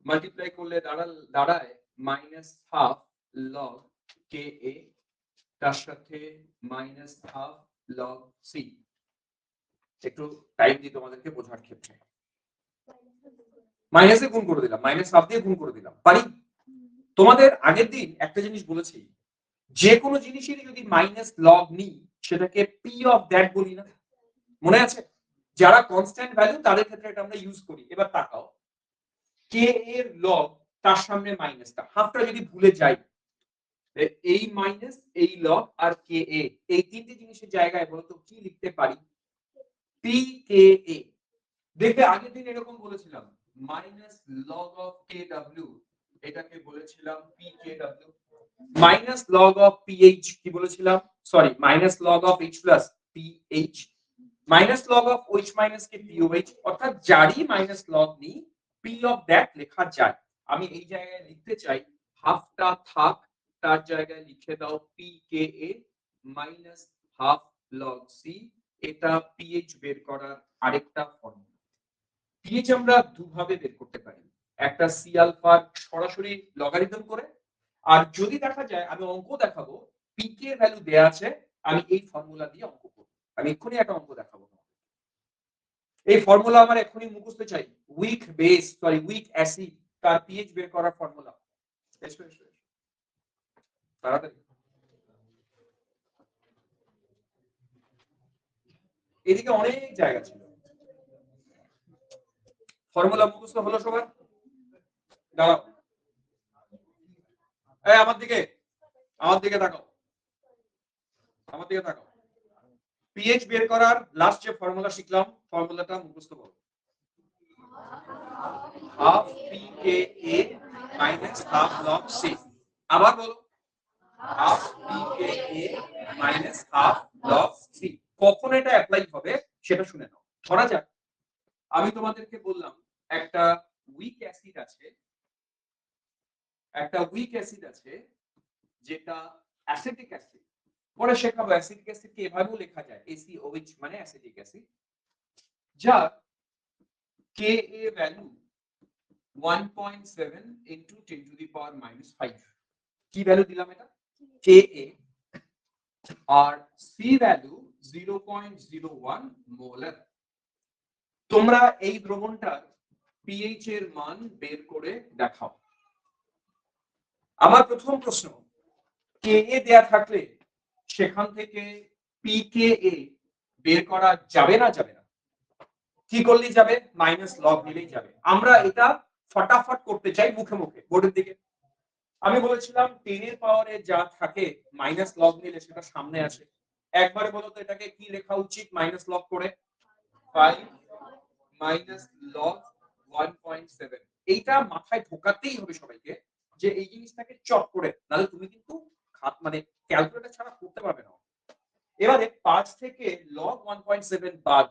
মাল্টিপ্লাই করলে দাঁড়ায় মাইনাস হাফ লগ কে এ তার সাথে মাইনাস হাফ লগ সি। একটু টাইম দিই তোমাদেরকে বোঝার ক্ষেত্রে। মাইনাসে গুণ করে দিলাম, মাইনাস হাফ দিয়ে গুণ করে দিলাম। পারি? তোমাদের আগের দিন একটা জিনিস বলেছি, যে কোনো জিনিসেরই যদি মাইনাস লগ নিই সেটাকে পি অফ দ্যাট বলি না? মনে আছে? যারা কনস্ট্যান্ট ভ্যালু তাদের ক্ষেত্রে এটা আমরা ইউজ করি। এবার তাকাও, কে এর লগ, তার সামনে মাইনাসটা, হাফটা যদি ভুলে যাই, এই মাইনাস, এই লগ আর কে এ, এই তিনটে জিনিসের জায়গায় বলতো কি লিখতে পারি? P K a. দেখবে আগের দিন এরকম বলেছিলাম, minus log of K W, এটাকে বলেছিলাম p K W. Minus log of pH কি বলেছিলাম? Sorry, minus log of H plus pH, minus log of OH minus K pOH. অর্থাৎ যারই মাইনাস লগ নিই পি অফ দ্যাট লেখা যায়। আমি এই জায়গায় লিখতে চাই হাফটা থাক, তার জায়গায় লিখে দাও P K A minus half log C. এটা পিএইচ বের করার আরেকটা ফর্মুলা। পিএইচ আমরা দুভাবে বের করতে পারি, একটা সি আলফার সরাসরি লগারিদম করে, আর যদি দেখা যায় আমি অঙ্ক দেখাবো পিকে এর ভ্যালু দেয়া আছে, আমি এই ফর্মুলা দিয়ে অঙ্ক করব। আমি এক্ষুনি একটা অঙ্ক দেখাবো। এই ফর্মুলা আমার এক্ষুনি মুখস্থ চাই, week base sorry week acid তার পিএইচ বের করার ফর্মুলা। তাড়াতাড়ি। এদিকে অনেক জায়গা ছিল। ফর্মুলা মুখস্থ হলো সবার? দাঁড়াও, এই আমার দিকে, আমার দিকে তাকাও, আমার দিকে তাকাও। পিএইচ বের করার লাস্ট যে ফর্মুলা শিখলাম, ফর্মুলাটা মুখস্থ করো। হাফ পিকে এ মাইনাস হাফ লগ সি। আবার বলো, হাফ পিকে এ মাইনাস হাফ লগ সি। কখন এটা অ্যাপ্লাই হবে সেটা শুনে নাও। ধরা যাক আমি তোমাদেরকে বললাম একটা উইক অ্যাসিড আছে, একটা উইক অ্যাসিড আছে যেটা অ্যাসিটিক অ্যাসিড। পরে শেখাবো অ্যাসিটিক অ্যাসিডকে এভাবেও লেখা যায়, ACOH মানে অ্যাসিটিক অ্যাসিড, যার Ka value 1.7 into 10 to the power minus 5। কি ভ্যালু দিলাম এটা? Ka। আর সি ভ্যালু 0.01 মোলার। তোমরা এই দ্রবণটার পিএইচ এর মান বের করে দেখাও। আমার প্রথম প্রশ্ন, Ka দেয়া থাকলে সেখান থেকে পিকেএ বের করা যাবে না যাবে না? কি করলেই যাবে? মাইনাস লগ নিলেই যাবে। আমরা এটা ফটাফট করতে চাই মুখে মুখে, বোর্ডের দিকে। আমি বলেছিলাম 10 এর পাওয়ারে যা থাকে মাইনাস লগ নিলে সেটা সামনে আসে। একবারে বলো তো এটাকে কি লেখা উচিত মাইনাস লগ করে? 5 মাইনাস লগ 1.7। এইটা মাথায় ঢোকাতেই হবে সবাইকে যে এই জিনিসটাকে চট করে, নাহলে তুমি কিন্তু মানে ক্যালকুলেটর ছাড়া করতে পারবে না। এবারে 5 থেকে লগ 1.7 বাদ।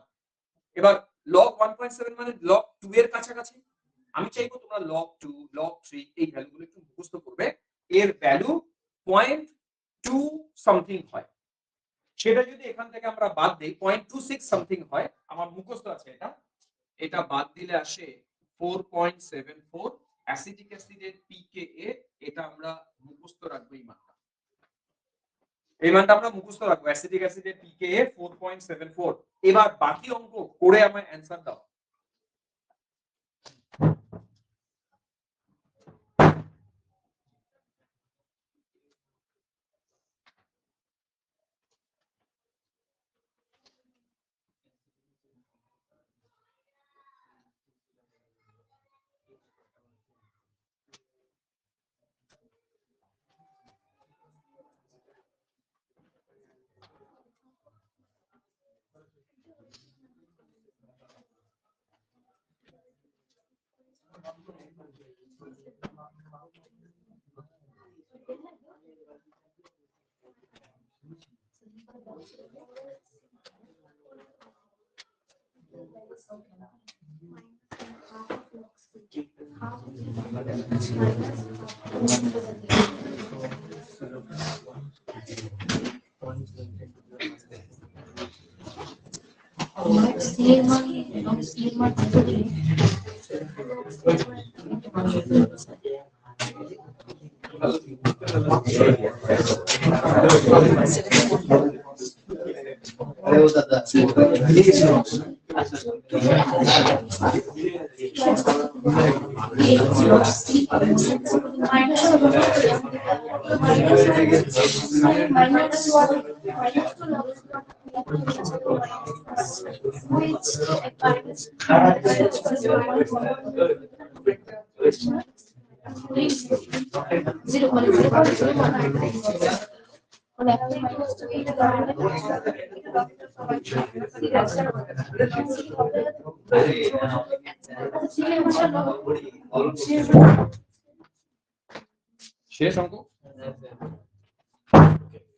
এবার লগ 1.7 মানে লগ 2 এর কাছাকাছি। আমি চাইবো তোমরা লগ 2 লগ 3 এই ভ্যালুগুলো একটু মুখস্থ করবে। এর ভ্যালু 0.2 সামথিং হয়, সেটা যদি এখান থেকে আমরা বাদ দেই 0.26 সামথিং হয়, আমার মুখস্থ আছে এটা। এটা বাদ দিলে আসে 4.74। অ্যাসিটিক অ্যাসিডের পিকেএ, এটা আমরা মুখস্থ রাখবো এই মানটা। এই মানটা আমরা মুখস্থ রাখবো, অ্যাসিটিক অ্যাসিডের পিকেএ 4.74। এবার বাকি অঙ্ক করে আমায় অ্যানসার দাও। শেষ অঙ্ক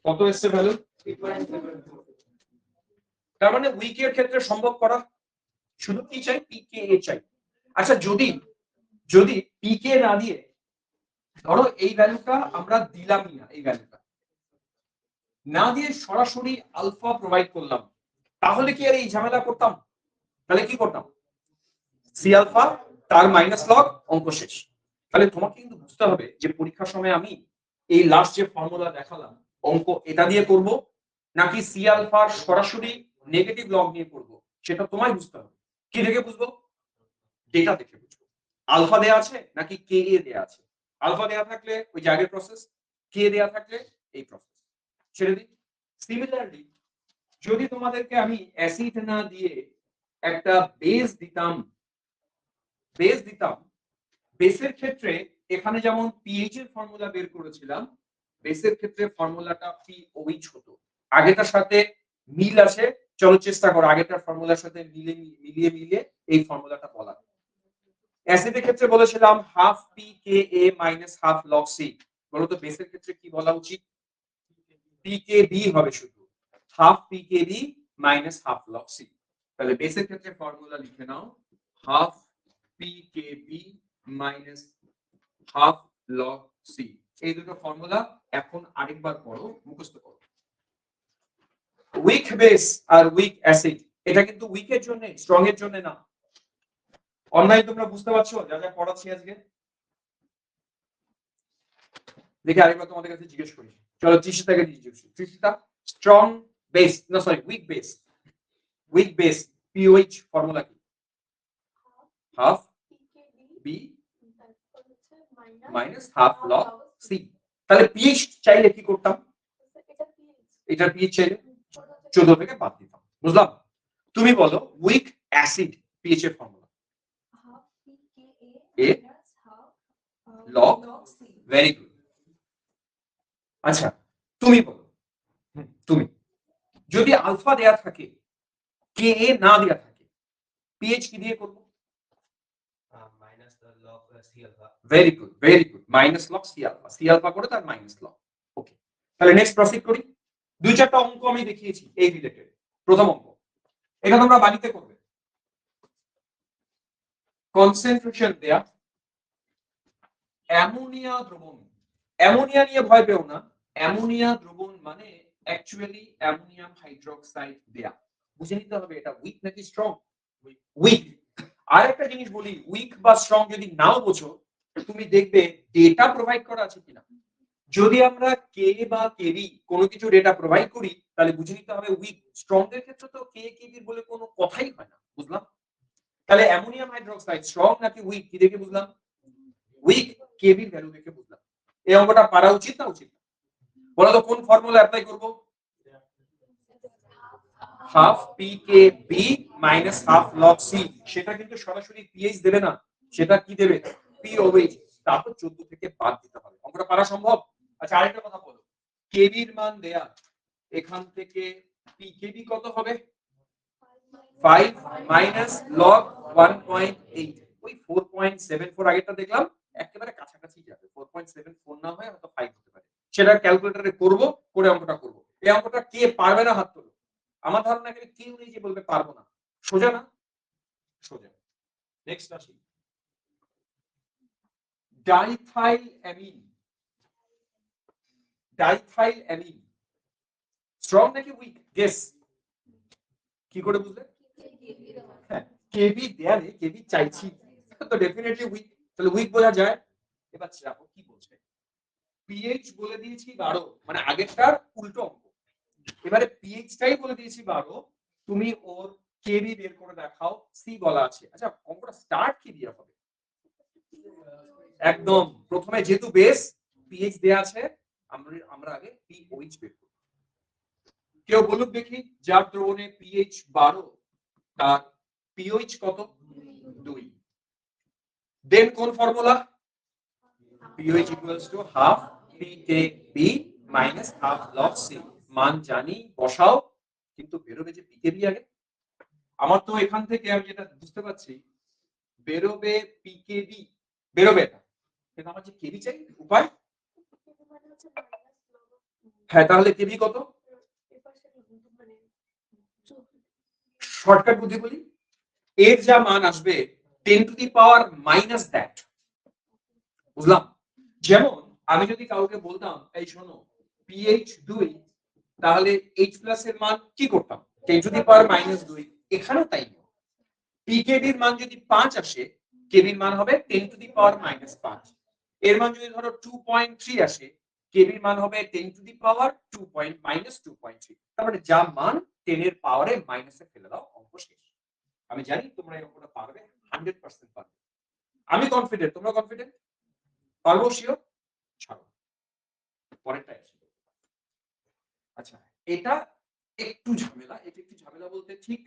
কত এসছে ভ্যালু? তার মানে উইকের ক্ষেত্রে সম্ভব করা, শুধু কি চাই, পিকে এ চাই। আচ্ছা যদি যদি পিকে না দিয়ে ধরো এই ভ্যালুটা আমরা দিলামই না, এই ভ্যালুটা না দিয়ে সরাসরি আলফা প্রোভাইড করলাম, তাহলে কি আর এই ঝামেলা করতাম? তাহলে কি করতাম? সি আলফা তার মাইনাস লগ, অঙ্ক শেষ। তাহলে তোমাকে কিন্তু বুঝতে হবে যে পরীক্ষার সময় আমি এই লাস্ট যে ফর্মুলা দেখালাম অঙ্ক এটা দিয়ে করব নাকি সি আলফার সরাসরি নেগেটিভ লগ নিয়ে করব, সেটা তোমায় বুঝতে হবে। কি দেখে বুঝবো? ডেটা দেখে বুঝবো। আলফা দেয়া আছে নাকি কে এ দেয়া আছে। আলফা দেয়া থাকলে ওই যে আগের প্রসেস, কে দেয়া থাকলে এই প্রসেস ছেড়ে দিই। সিমিলারলি যদি তোমাদেরকে আমি অ্যাসিড না দিয়ে একটা বেস দিতাম, বেসের ক্ষেত্রে এখানে যেমন পিএইচ এর ফর্মুলা বের করেছিলাম, বেসের ক্ষেত্রে ফর্মুলাটা পিওইচ হতো। আগেটার সাথে মিল আছে, চলো চেষ্টা করো আগেটার ফর্মুলার সাথে মিলিয়ে এই ফর্মুলাটা বলা। অ্যাসিডের ক্ষেত্রে বলেছিলাম half p K A minus half log C. বলতো বেসের ক্ষেত্রে কি বলা উচিত? পি কে বি হবে, শুধু half p K B minus half log C. তাহলে বেসের ক্ষেত্রে ফর্মুলা লিখে নাও half p K B minus half log C. এই দুটো ফর্মুলা এখন আরেকবার পড়ো, মুখস্থ করো। উইক বেস আর উইক অ্যাসিড, এটা কিন্তু উইকের জন্য, স্ট্রং এর জন্য না। অনলাইন তোমরা বুঝতে পারছো যা যা পড়াচ্ছি আজকে? দেখি আরেকবার তোমাদের কাছে জিজ্ঞেস করি, চলো তৃষিতাকে জিজ্ঞেস করি। তৃষিতা, স্ট্রং বেস না sorry weak base pOH formula কি? Half B minus half log C. তাহলে পিএইচ চাইলে কি করতাম? এটা পিএইচ চাইলে 14 থেকে বাদ দিতাম। বুঝলাম? তুমি বলো উইক অ্যাসিড পিএইচ এর ফর্মুলা। এ লগ, ভেরি গুড। আচ্ছা তুমি বলো, তুমি যদি আলফা দেয়া থাকে, কে এ না দেয়া থাকে, পিএইচ কি দিয়ে করব? Minus log C alpha. Very good minus log C alpha করে তার মাইনাস লগ। ওকে, তাহলে নেক্সট প্রসিড করি। দুই চারটা অঙ্ক আমি দেখিয়েছি এই রিলেটেড। প্রথম অঙ্ক এটা তোমরা বাড়িতে করবে। কনসেন্ট্রেশন দেয়া অ্যামোনিয়া দ্রবণ। অ্যামোনিয়া নিয়ে ভয় পেও না, অ্যামোনিয়া দ্রবণ মানে অ্যাকচুয়ালি অ্যামোনিয়াম হাইড্রোক্সাইড দেয়া। বুঝে নিতে হবে এটা উইক নাকি স্ট্রং। উইক। আর একটা জিনিস বলি, উইক বা স্ট্রং যদি নাও বোঝো, তুমি দেখবে ডেটা প্রোভাইড করা আছে কিনা। যদি আমরা কে বা কেবি কোনো কিছু ডেটা প্রোভাইড করি, তাহলে বুঝে নিতে হবে উইক। স্ট্রং এর ক্ষেত্রে তো কে কেবি বলে কোনো কথাই হয় না। বুঝলাম? তাহলে অ্যামোনিয়াম হাইড্রোক্সাইড স্ট্রং নাকি উইক কি দেখে বুঝলাম? উইক, কেবি ভ্যালু দেখে বুঝলাম। এই অঙ্কটা পারা উচিত না উচিত? বলো তো কোন ফর্মুলা অ্যাপ্লাই করব? Half p K B minus half log C. সেটা কিন্তু সরাসরি পিএইচ দেবে না, সেটা কি দেবে? পিওএইচ। তারপর 14 থেকে বাদ দিতে হবে। অঙ্কটা পারা সম্ভব? আচ্ছা আরেকটা কথা বলো, কেবি এর মান দেয়া, এখান থেকে পিকেবি কত হবে? 5 মাইনাস লগ 1.8। ওই 4.74 আগেরটা দেখলাম একেবারে কাছাকাছি যাবে, 4.74 না হয় হয়তো 5 হতে পারে। সেটা ক্যালকুলেটরে করব, করে অঙ্কটা করব। এই অঙ্কটা কে পারবে না হাত তোলো। আমার ধারণা এখানে কেউ নেই যে বলবে পারবো না। সোজা না? সোজা। নেক্সট আসি। ডাইথাইলঅ্যামিন। ডাইথাইলঅ্যামিন স্ট্রং নাকি উইক? গেস। কি করে বুঝলে? হ্যাঁ, কেবি দেয়ালে কেবি চাইছি, তো ডেফিনেটলি উইক। তাহলে উইক বোঝা যায়। এবার দেখো কি বলছে, পিএইচ বলে দিয়েছি 12, মানে আগেরটার উল্টো অঙ্ক। এবারে পিএইচটাই বলে দিয়েছি 12, তুমি ওর কেবি বের করে দেখাও, সি বলা আছে। আচ্ছা অঙ্কটা স্টার্ট কি দিয়ে হবে? একদম প্রথমে যেহেতু বেস পিএইচ দেয়া আছে, আমরা আগে পিওইচ বের করব। কেউ বলুক দেখি, যার দ্রবণে পিএইচ 12 তার পিওইচ কত? 2। দেন কোন formula? pH equals to half pKb minus half log C। মান জানি, বসাও, কিন্তু বেরোবে যে pKb আগে। আমার তো এখান থেকে আমি যেটা বুঝতে পারছি, বেরোবে pKb, বেরোবে এটা, কিন্তু আমার যে kb চাই উপায়। হ্যাঁ, তাহলে kb কত? শর্টকাট বুদ্ধি বলি, এর যা মান আসবে 10 to the power minus that. বুঝলাম? যেমন আমি যদি কাউকে বলতাম এই শোনো পিএইচ 2, তাহলে এইচ প্লাস এর মান কি করতাম? 10 টু দি পাওয়ার মাইনাস 2। এখানেও তাই। পিকেবি এর মান যদি 5 আসে, কেবি এর মান হবে 10 টু দি পাওয়ার মাইনাস 5। এর মান যদি ধরো 2.3 আসে, কেবি এর মান হবে 10 টু দি পাওয়ার 2 মাইনাস 2.3। তারপরে যা মান 10 এর পাওয়ারে মাইনাসে ফেলে দাও, অঙ্ক শেষ। আমি জানি তোমরা এই অঙ্কটা পারবে, 100% পারবে। আমি কনফিডেন্ট, তোমরা কনফিডেন্ট? পারবো শিওর? ছাড়ো, পরেরটা আসি। আচ্ছা, এটা একটু ঝামেলা। এটা একটু ঝামেলা বলতে ঠিক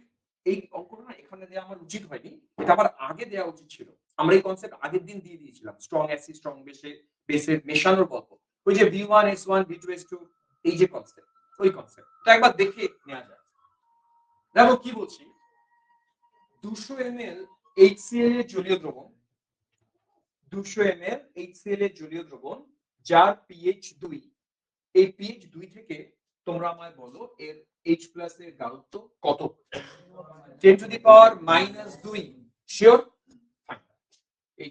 এই অঙ্কটা না এখানে দেওয়া আমার উচিত হয়নি, এটা আবার আগে দেওয়া উচিত ছিল। আমরা এই কনসেপ্ট আগের দিন দিয়ে দিয়েছিলাম, স্ট্রং অ্যাসিড স্ট্রং বেসের মেশানোর গল্প। ওই যে V1 S1 V2 S2, এই যে কনসেপ্ট, ওই কনসেপ্ট তা একবার দেখে নেওয়া যায়। দেখো কি বলছি, 200 ml HCl এর জলীয় দ্রবণ, 200 ml HCl এর জলীয় দ্রবণ যার pH 2। এই pH 2 থেকে তোমরা আমায় বলো এর H প্লাস এর গাঢ়ত্ব কত? 10 to the power minus 2। Sure?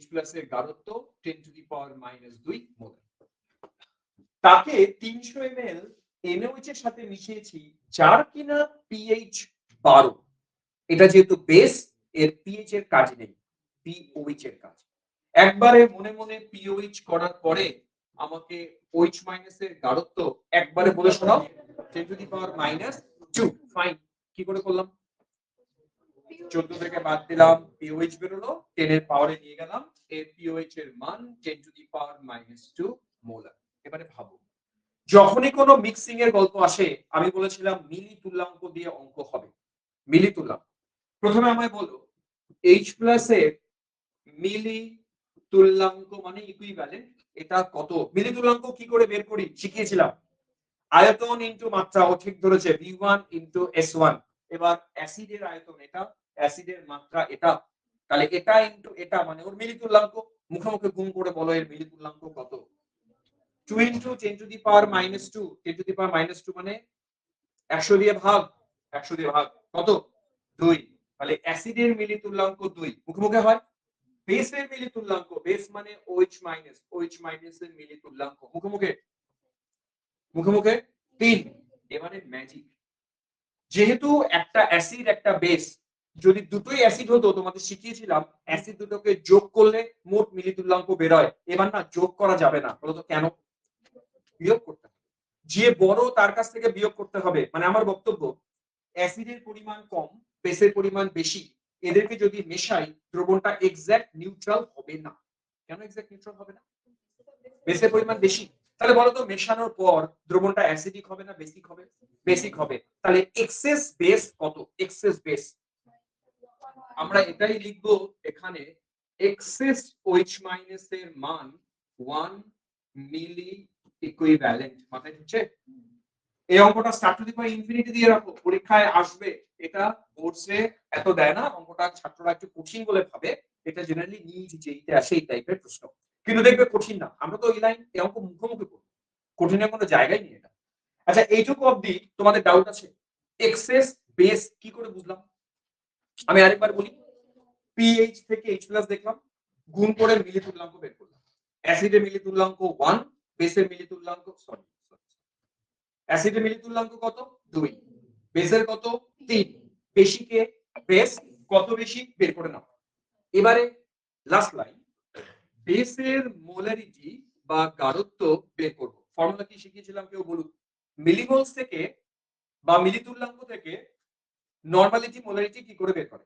H plus এর গাঢ়ত্ব 10 টু দি পাওয়ার মাইনাস 2 মোল। তাকে 300 ml NaOH এর সাথে মিশিয়েছি, যার কিনা pH 12। এটা যেহেতু বেস, এর pH এর কাজ নেই, pOH এর কাজ। একবারে মনে মনে pOH করার পরে আমাকে OH মাইনাস এর গাঢ়ত্ব একবারে বলে শোনাও, 10 to the power minus 2। Fine, কি করে করলাম? 14 থেকে বাদ দিলাম, pOH বেরোলো, 10 এর পাওয়ারে নিয়ে গেলাম, এর pOH এর মান 10 to the power minus 2 molar. এবারে ভাবো, যখনই কোনো মিক্সিং এর গল্প আসে, আমি বলেছিলাম মিলি তুল্যাঙ্ক দিয়ে অঙ্ক হবে। মিলি তুল্যাঙ্ক, প্রথমে আমায় বলো H প্লাস এর মিলি তুল্যাঙ্ক মানে ইকুইভ্যালেন্ট, এটা কত? মিলি তুল্যাঙ্ক কি করে বের করি শিখিয়েছিলাম, আয়তন ইনটু মাত্রা। ও ঠিক ধরেছে, V1 ইনটু S1। এবার অ্যাসিডের আয়তন এটা, অ্যাসিডের মাত্রা এটা, তাহলে এটা ইনটু এটা মানে ওর মিলি তুল্যাঙ্ক। মুখে মুখে গুণ করে বলো এর মিলি তুল্যাঙ্ক কত? 2 into 10 to the power minus 2। 10 to the power minus 2 মানে 100 দিয়ে ভাগ, 100 দিয়ে ভাগ, কত? 2। তাহলে অ্যাসিডের মিলি তুল্যাঙ্ক 2, মুখে মুখে হয়। বেসের মিলি তুল্যাঙ্ক, বেস মানে OH মাইনাস, OH মাইনাস এর মিলি তুল্যাঙ্ক, মুখে মুখে, মুখে মুখে 3। এবারে ম্যাজিক, যেহেতু একটা অ্যাসিড একটা বেস, যদি দুটোই অ্যাসিড হতো, তোমাদের শিখিয়েছিলাম অ্যাসিড দুটোকে যোগ করলে মোট মিলি তুল্যাঙ্ক বের হয়। এবার না যোগ করা যাবে না, বলতো কেন? বিয়োগ করতে হবে। যে বড় তার কাছ থেকে বিয়োগ করতে হবে। মানে আমার বক্তব্য, অ্যাসিডের পরিমাণ কম, বেসের পরিমাণ বেশি, এদেরকে যদি মেশাই দ্রবণটা এক্সাক্ট নিউট্রাল হবে না। কেন এক্সাক্ট নিউট্রাল হবে না? বেসের পরিমাণ বেশি। তাহলে বলো তো মেশানোর পর দ্রবণটা অ্যাসিডিক হবে না বেসিক হবে? বেসিক হবে। তাহলে এক্সেস বেস কত? এক্সেস বেস আমরা এটাই লিখব এখানে, এক্সেস OH মাইনাস এর মান 1 মিলি ইকুইভ্যালেন্ট। মাথায় ঢুকছে? এই অঙ্কটা start two the power infinity দিয়ে রাখো, পরীক্ষায় আসবে। এটা কোর্সে এত দেয় না অঙ্কটা, ছাত্ররা একটু কঠিন বলে ভাবে। এটা জেনারেলি নিট যেইতে আসে এই টাইপের প্রশ্ন, কিন্তু দেখবে কঠিন না। আমরা তো এই লাইন এই অঙ্ক মুখোমুখি করব, কঠিনের কোনো জায়গায় নেই এটা। আচ্ছা এইটুকু অবধি তোমাদের ডাউট আছে? এক্সেস বেস কি করে বুঝলাম আমি আরেকবার বলি। পিএইচ থেকে এইচ প্লাস দেখলাম, গুণ করে মিলি তুল্যাঙ্ক বের করলাম। অ্যাসিডের মিলি তুল্যাঙ্ক 1, বেসের মিলি তুল্যাঙ্ক সরি অ্যাসিডের মিলি তুল্যাঙ্ক কত 2, বেসের কত 3, বেশি কে বেস, কত বেশি বের করে নাও। এবারে লাস্ট লাইন, বেসের মোলারিটি বা গাঢ়ত্ব বের করব। ফর্মুলা কি শিখিয়েছিলাম কেউ বলুন? মিলিমোলস থেকে বা মিলি তুল্যাঙ্ক থেকে নরমালিটি মোলারিটি কি করে বের করে?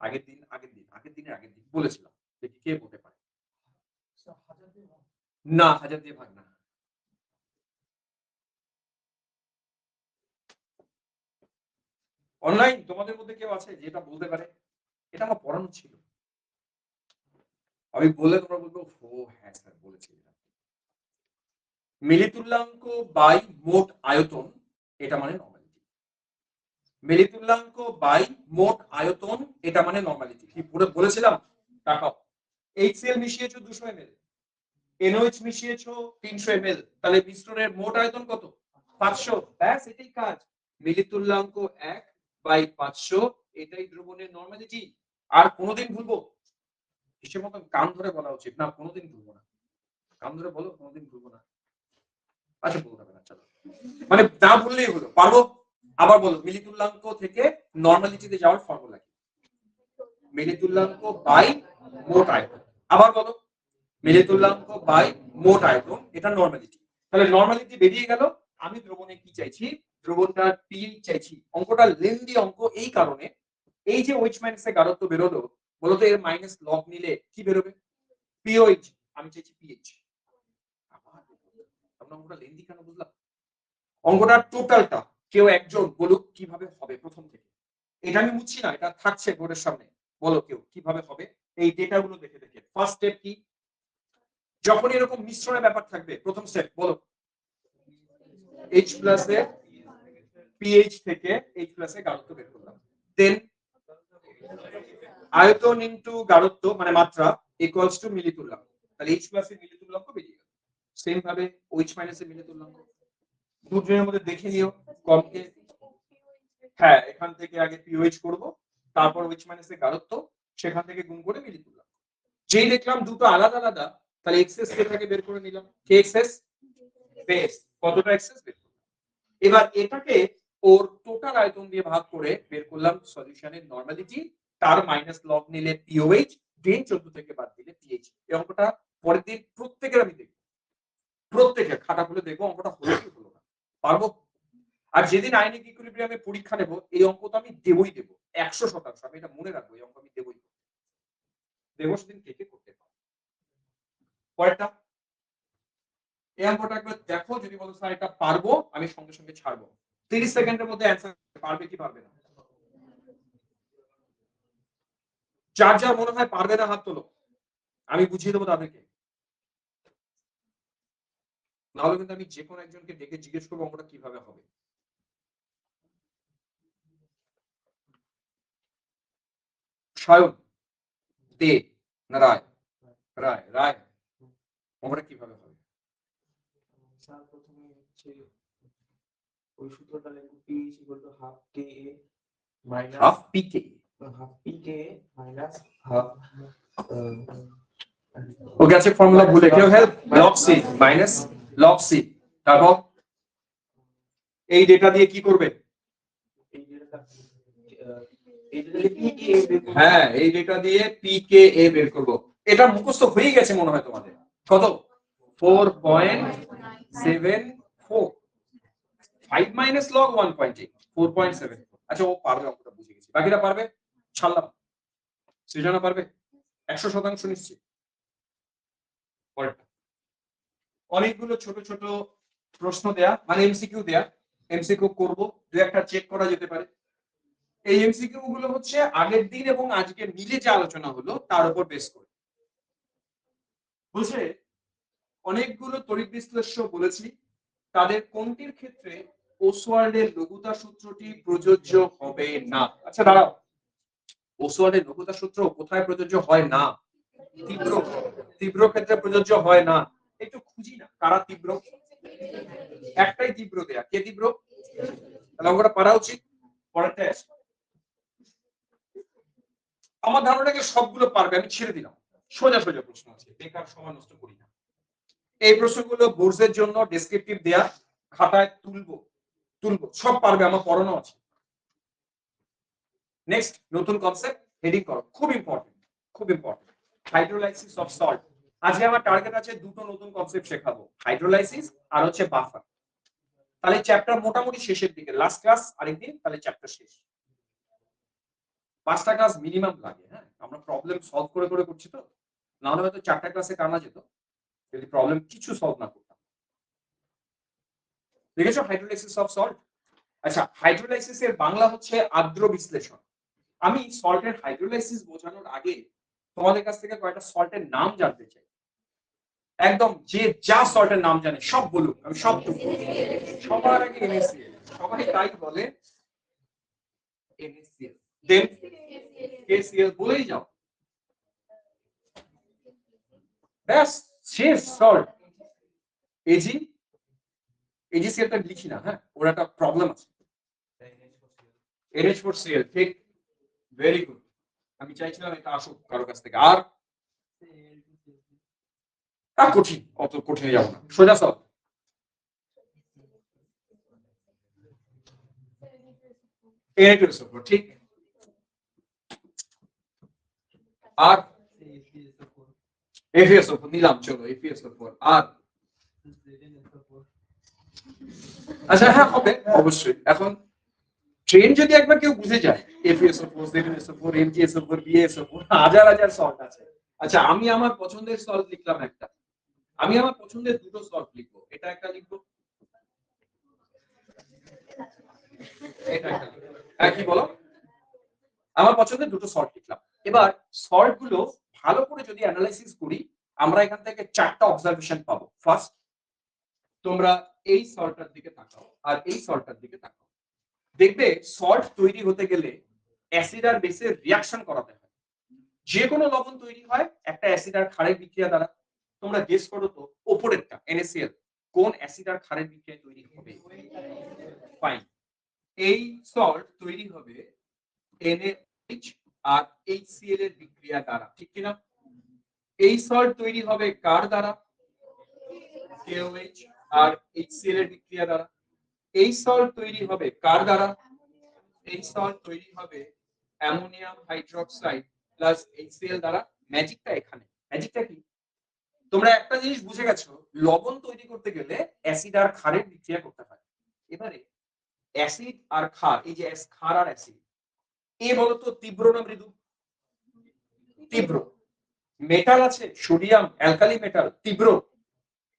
আগের দিন বলেছিলাম, দেখি কে বলতে পারে। না 1000 দিয়ে ভাগ না। অনলাইন তোমাদের মধ্যে কেউ আছে যেটা বলতে পারে? এটা আমার পড়ানো ছিল, আমি বললে তোমরা বলবো ও হ্যাঁ স্যার বলেছিলেন। মিলি তুল্যাঙ্ক বাই মোট আয়তন, এটা মানে নরমালিটি। মিলি তুল্যাঙ্ক বাই মোট আয়তন, এটা মানে নরমালিটি। কি পুরো বলেছিলাম? তাকাও, HCl মিশিয়েছো 200 ml, NOH মিশিয়েছো 300 ml, তাহলে মিশ্রণের মোট আয়তন কত? 500। ব্যাস এটাই কাজ। মিলি তুল্যাঙ্ক 1 বাই 500, এটাই দ্রবণের নরমালিটি। আর কোনোদিন ভুলবো? হিসেব মতন কান ধরে বলা উচিত না, কোনোদিন ভুলবো না। কান ধরে বলো, কোনোদিন ভুলবো না। আচ্ছা বলতে হবে না, চলো মানে না বললেই হলো। পারবো? আবার বলো, মিলি তুল্যাঙ্ক থেকে নরমালিটিতে যাওয়ার ফর্মুলা কি? মিলি তুল্যাঙ্ক বাই মোট আয়তন। আবার বলো, মিলি তুল্যাঙ্ক বাই মোট আয়তন, এটা নরমালিটি। তাহলে নরমালিটি বেরিয়ে গেল। আমি দ্রবণে কি চাইছি? দ্রবণটার পিএইচ চাইছি। অঙ্কটা লেন্দি অঙ্ক এই কারণে, এই যে OH মাইনাস এর গাঢ়ত্ব বেরোলো, বলতো এর মাইনাস লগ নিলে কি বেরোবে? পিওএইচ। আমি চাইছি পিএইচ। আমরা অঙ্কটা লেন্দি কেন বুঝলাম? অঙ্কটার টোটালটা কেউ একজন বলুক কিভাবে হবে প্রথম থেকে। এটা আমি বুঝছি না, এটা থাকছে বোর্ডের সামনে। বলো কেউ কিভাবে হবে এই ডেটাগুলো দেখে দেখে। ফার্স্ট স্টেপ কি? যখন এরকম মিশ্রণের ব্যাপার থাকবে, প্রথম স্টেপ বলো, H প্লাস এ পিএইচ থেকে H প্লাস এ গাঢ়ত্ব বের করলাম। দেন আয়তন ইনটু গাঢ়ত্ব মানে মাত্রা ইকুয়ালস টু মিলি তুল্যাঙ্ক। তাহলে H প্লাস এর মিলি তুল্যাঙ্ক বেরিয়ে গেল। সেম ভাবে OH মাইনাস এর মিলি তুল্যাঙ্ক দুজনের মধ্যে দেখে নিও কমকে। হ্যাঁ, এখান থেকে আগে পিওএইচ করব, তারপর OH মাইনাস এর গাঢ়ত্ব, সেখান থেকে গুণ করে মিলি তুল্যাঙ্ক। যেই দেখলাম দুটো আলাদা আলাদা, তাহলে এক্সেস কে থেকে বের করে নিলাম। কে এক্সেস? বেস। কতটা এক্সেস বের করলাম। এবার এটাকে ওর টোটাল আয়তন দিয়ে ভাগ করে বের করলাম সলিউশনের নরমালিটি, তার মাইনাস লগ নিলে পিওএইচ, দেন 14 থেকে বাদ দিলে পিএইচ। এই অঙ্কটা পরের দিন প্রত্যেকের আমি দেখব, প্রত্যেকের খাতা খুলে দেখবো অঙ্কটা হলো কি হলো না। পারবো? আর যেদিন আইনিক ইকুইলিব্রিয়ামে পরীক্ষা নেব, এই অঙ্ক তো আমি দেবই দেব 100%। আমি এটা মনে রাখবো, এই অঙ্ক আমি দেবই দেব। সেদিন কে কে করতে পারো। পরেরটা, এই অঙ্কটা একবার দেখো, যদি বলো স্যার এটা পারবো, আমি সঙ্গে সঙ্গে ছাড়বো। 30 সেকেন্ডের মধ্যে অ্যানসার পারবে কি পারবে না? যার যার মনে হয় পারবে না হাত তোলো, আমি বুঝিয়ে দেবো তাদেরকে। নাহলে কিন্তু আমি যে কোনো একজনকে ডেকে জিজ্ঞেস করবো অঙ্কটা কিভাবে হবে। সায়ন, দে না রায়? রায়, রায় অঙ্কটা কিভাবে হবে? স্যার প্রথমে হচ্ছে ওই সূত্রটা লিখব, P = half KA minus half pK, half PKA minus half okay আছে ফর্মুলা ভুলে কেউ help? Log C minus log C. তারপর এই ডেটা দিয়ে কি করবে? হ্যাঁ, এই ডেটা দিয়ে পিকেএ বের করব। এটা মুখস্থ হয়ে গেছে মনে হয় তোমাদের। কত? 4.74। 5 মাইনাস লগ 1.8, 4.7। আচ্ছা ও পারবে, অঙ্কটা বুঝে গেছি। বাকিটা পারবে? ছাড়লাম। সৃজনা পারবে 100% নিশ্চিত। পরেরটা, অনেকগুলো ছোট ছোট প্রশ্ন দেয়া, মানে এমসিকিউ দেয়া। এমসিকিউ করব, দুই একটা চেক করা যেতে পারে। এই এমসিকিউ গুলো হচ্ছে আগের দিন এবং আজকে মিলে যে আলোচনা হলো তার উপর বেস করে বলছে। অনেকগুলো তড়িৎ বিশ্লেষ্য বলেছি, তাদের কোনটির ক্ষেত্রে ওসওয়াল্ডের লঘুতা সূত্রটি প্রযোজ্য হবে না? আচ্ছা দাঁড়াও, ওসওয়াল্ডের লঘুতা সূত্র কোথায় প্রযোজ্য হয় না? তীব্র তীব্র ক্ষেত্রে প্রযোজ্য হয় না। একটু খুঁজি না কারা তীব্র। একটাই তীব্র দেয়া, কে তীব্র? তাহলে অঙ্কটা পারা উচিত। পরের টেস্ট, আমার ধারণাকে সবগুলো পারবে, আমি ছেড়ে দিলাম। সোজা সোজা প্রশ্ন আছে, বেকার সময় নষ্ট করি না। এই প্রশ্নগুলো বোর্ডের জন্য ডেসক্রিপটিভ দেয়া, খাতায় তুলবো সব পারবে, আমার পড়ানো আছে। নেক্সট নতুন কনসেপ্ট হেডিং করো, খুব ইম্পর্টেন্ট খুব ইম্পর্টেন্ট, হাইড্রোলাইসিস অফ সল্ট। আজকে আমার টার্গেট আছে দুটো নতুন কনসেপ্ট শেখাবো, হাইড্রোলাইসিস আর হচ্ছে বাফার। তাহলে চ্যাপ্টার মোটামুটি শেষের দিকে, লাস্ট ক্লাস আরেকদিন, তাহলে চ্যাপ্টার শেষ। 5টা ক্লাস মিনিমাম লাগে। হ্যাঁ, আমরা প্রবলেম সলভ করে করে করছি তো, না হলে হয়তো 4টা ক্লাসে কানা যেত যদি প্রবলেম কিছু সলভ না করতাম। দেখেছো হাইড্রোলাইসিস অফ সল্ট। আচ্ছা, হাইড্রোলাইসিস এর বাংলা হচ্ছে আর্দ্র বিশ্লেষণ। আমি সল্টের হাইড্রোলাইসিস বোঝানোর আগে তোমাদের কাছ থেকে কয়েকটা সল্টের নাম জানতে চাই। একদম যে যা সল্টের নাম জানে সব বলুক, আমি সব সবার আগে NaCl, সবাই তাই বলে NaCl, দেন KCl বলেই যাও, ব্যাস শেষ সল্ট। AgCl টা লিখি না, হ্যাঁ ওর একটা প্রবলেম আছে। NH4Cl, ঠিক, ভেরি গুড। আমি চাইছিলাম এটা আসুক কারো কাছ থেকে। আর কঠিন, অত কঠিন যাবো না, সোজা সব। ঠিক। আর FeSO4 নিলাম, চলো FeSO4। আর আচ্ছা হ্যাঁ হবে অবশ্যই। এখন ট্রেন যদি একবার কেউ বুঝে যায়, FeSO4, ZnSO4, MgSO4, BaSO4, হাজার হাজার সল্ট আছে। আচ্ছা আমি আমার পছন্দের সল্ট লিখলাম একটা, আমি আমার পছন্দের দুটো সল্ট লিখবো, এটা একটা লিখবো, এটা একটা লিখবো। হ্যাঁ কি বলো? আমার পছন্দের দুটো সল্ট লিখলাম। এবার সল্ট গুলো ভালো করে যদি অ্যানালাইসিস করি, আমরা এখান থেকে 4টা অবজারভেশন পাবো। ফার্স্ট, তোমরা এই সল্টটার দিকে তাকাও আর এই সল্টটার দিকে তাকাও, দেখবে সল্ট তৈরি হতে গেলে অ্যাসিড আর বেসের রিঅ্যাকশন করাতে হয়। যে কোনো লবণ তৈরি হয় একটা অ্যাসিড আর ক্ষারের বিক্রিয়া দ্বারা। তোমরা গেস করো তো উপরেরটা NaCl কোন অ্যাসিড আর ক্ষারের বিক্রিয়ায় তৈরি হবে? ফাইন, এই সল্ট তৈরি হবে NaOH আর HCl এর বিক্রিয়া দ্বারা, ঠিক কিনা? এই সল্ট তৈরি হবে কার দ্বারা? KOH আর HCl এর বিক্রিয়া দ্বারা। এই সল্ট তৈরি হবে কার দ্বারা? এই সল্ট তৈরি হবে অ্যামোনিয়াম হাইড্রোক্সাইড প্লাস HCl দ্বারা। ম্যাজিকটা এখানে, ম্যাজিকটা কি? তোমরা একটা জিনিস বুঝে গেছো, লবণ তৈরি করতে গেলে অ্যাসিড আর ক্ষারের বিক্রিয়া করতে হয়। এবারে অ্যাসিড আর ক্ষার, এই যে ক্ষার আর অ্যাসিড, এ বলতো তীব্র না মৃদু? তীব্র। মেটাল আছে সোডিয়াম অ্যালকালি মেটাল, তীব্র।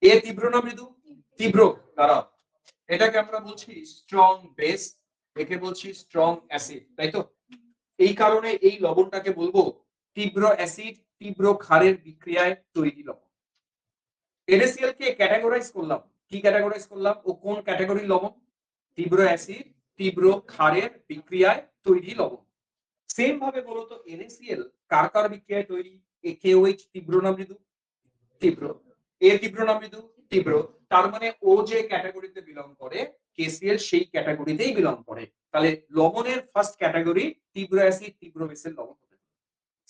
এ তীব্র না মৃদু? তীব্র। দাঁড়াও, এটাকে আমরা বলছি স্ট্রং বেস, একে বলছি স্ট্রং অ্যাসিড, তাই তো? এই কারণে এই লবণটাকে বলবো তীব্র অ্যাসিড, তীব্র ক্ষারের বিক্রিয়ায় তৈরি লবণ। NaCl কে ক্যাটাগরাইজ করলাম, কি ক্যাটাগরাইজ করলাম? ও কোন ক্যাটাগরির লবণ? তীব্র অ্যাসিড, তীব্র ক্ষারের বিক্রিয়ায় তৈরি লবণ। সেম ভাবে বলতো NaCl কার কার বিক্রিয়ায় তৈরি? KOH তীব্র না মৃদু? তীব্র। এ তীব্র না মৃদু? তীব্র। তার মানে ও যে ক্যাটাগরিতে বিলং করে, KCl সেই ক্যাটাগরিতেই বিলং করে। তাহলে লবণের ফার্স্ট ক্যাটাগরি তীব্র অ্যাসিড, তীব্র বেসের লবণ।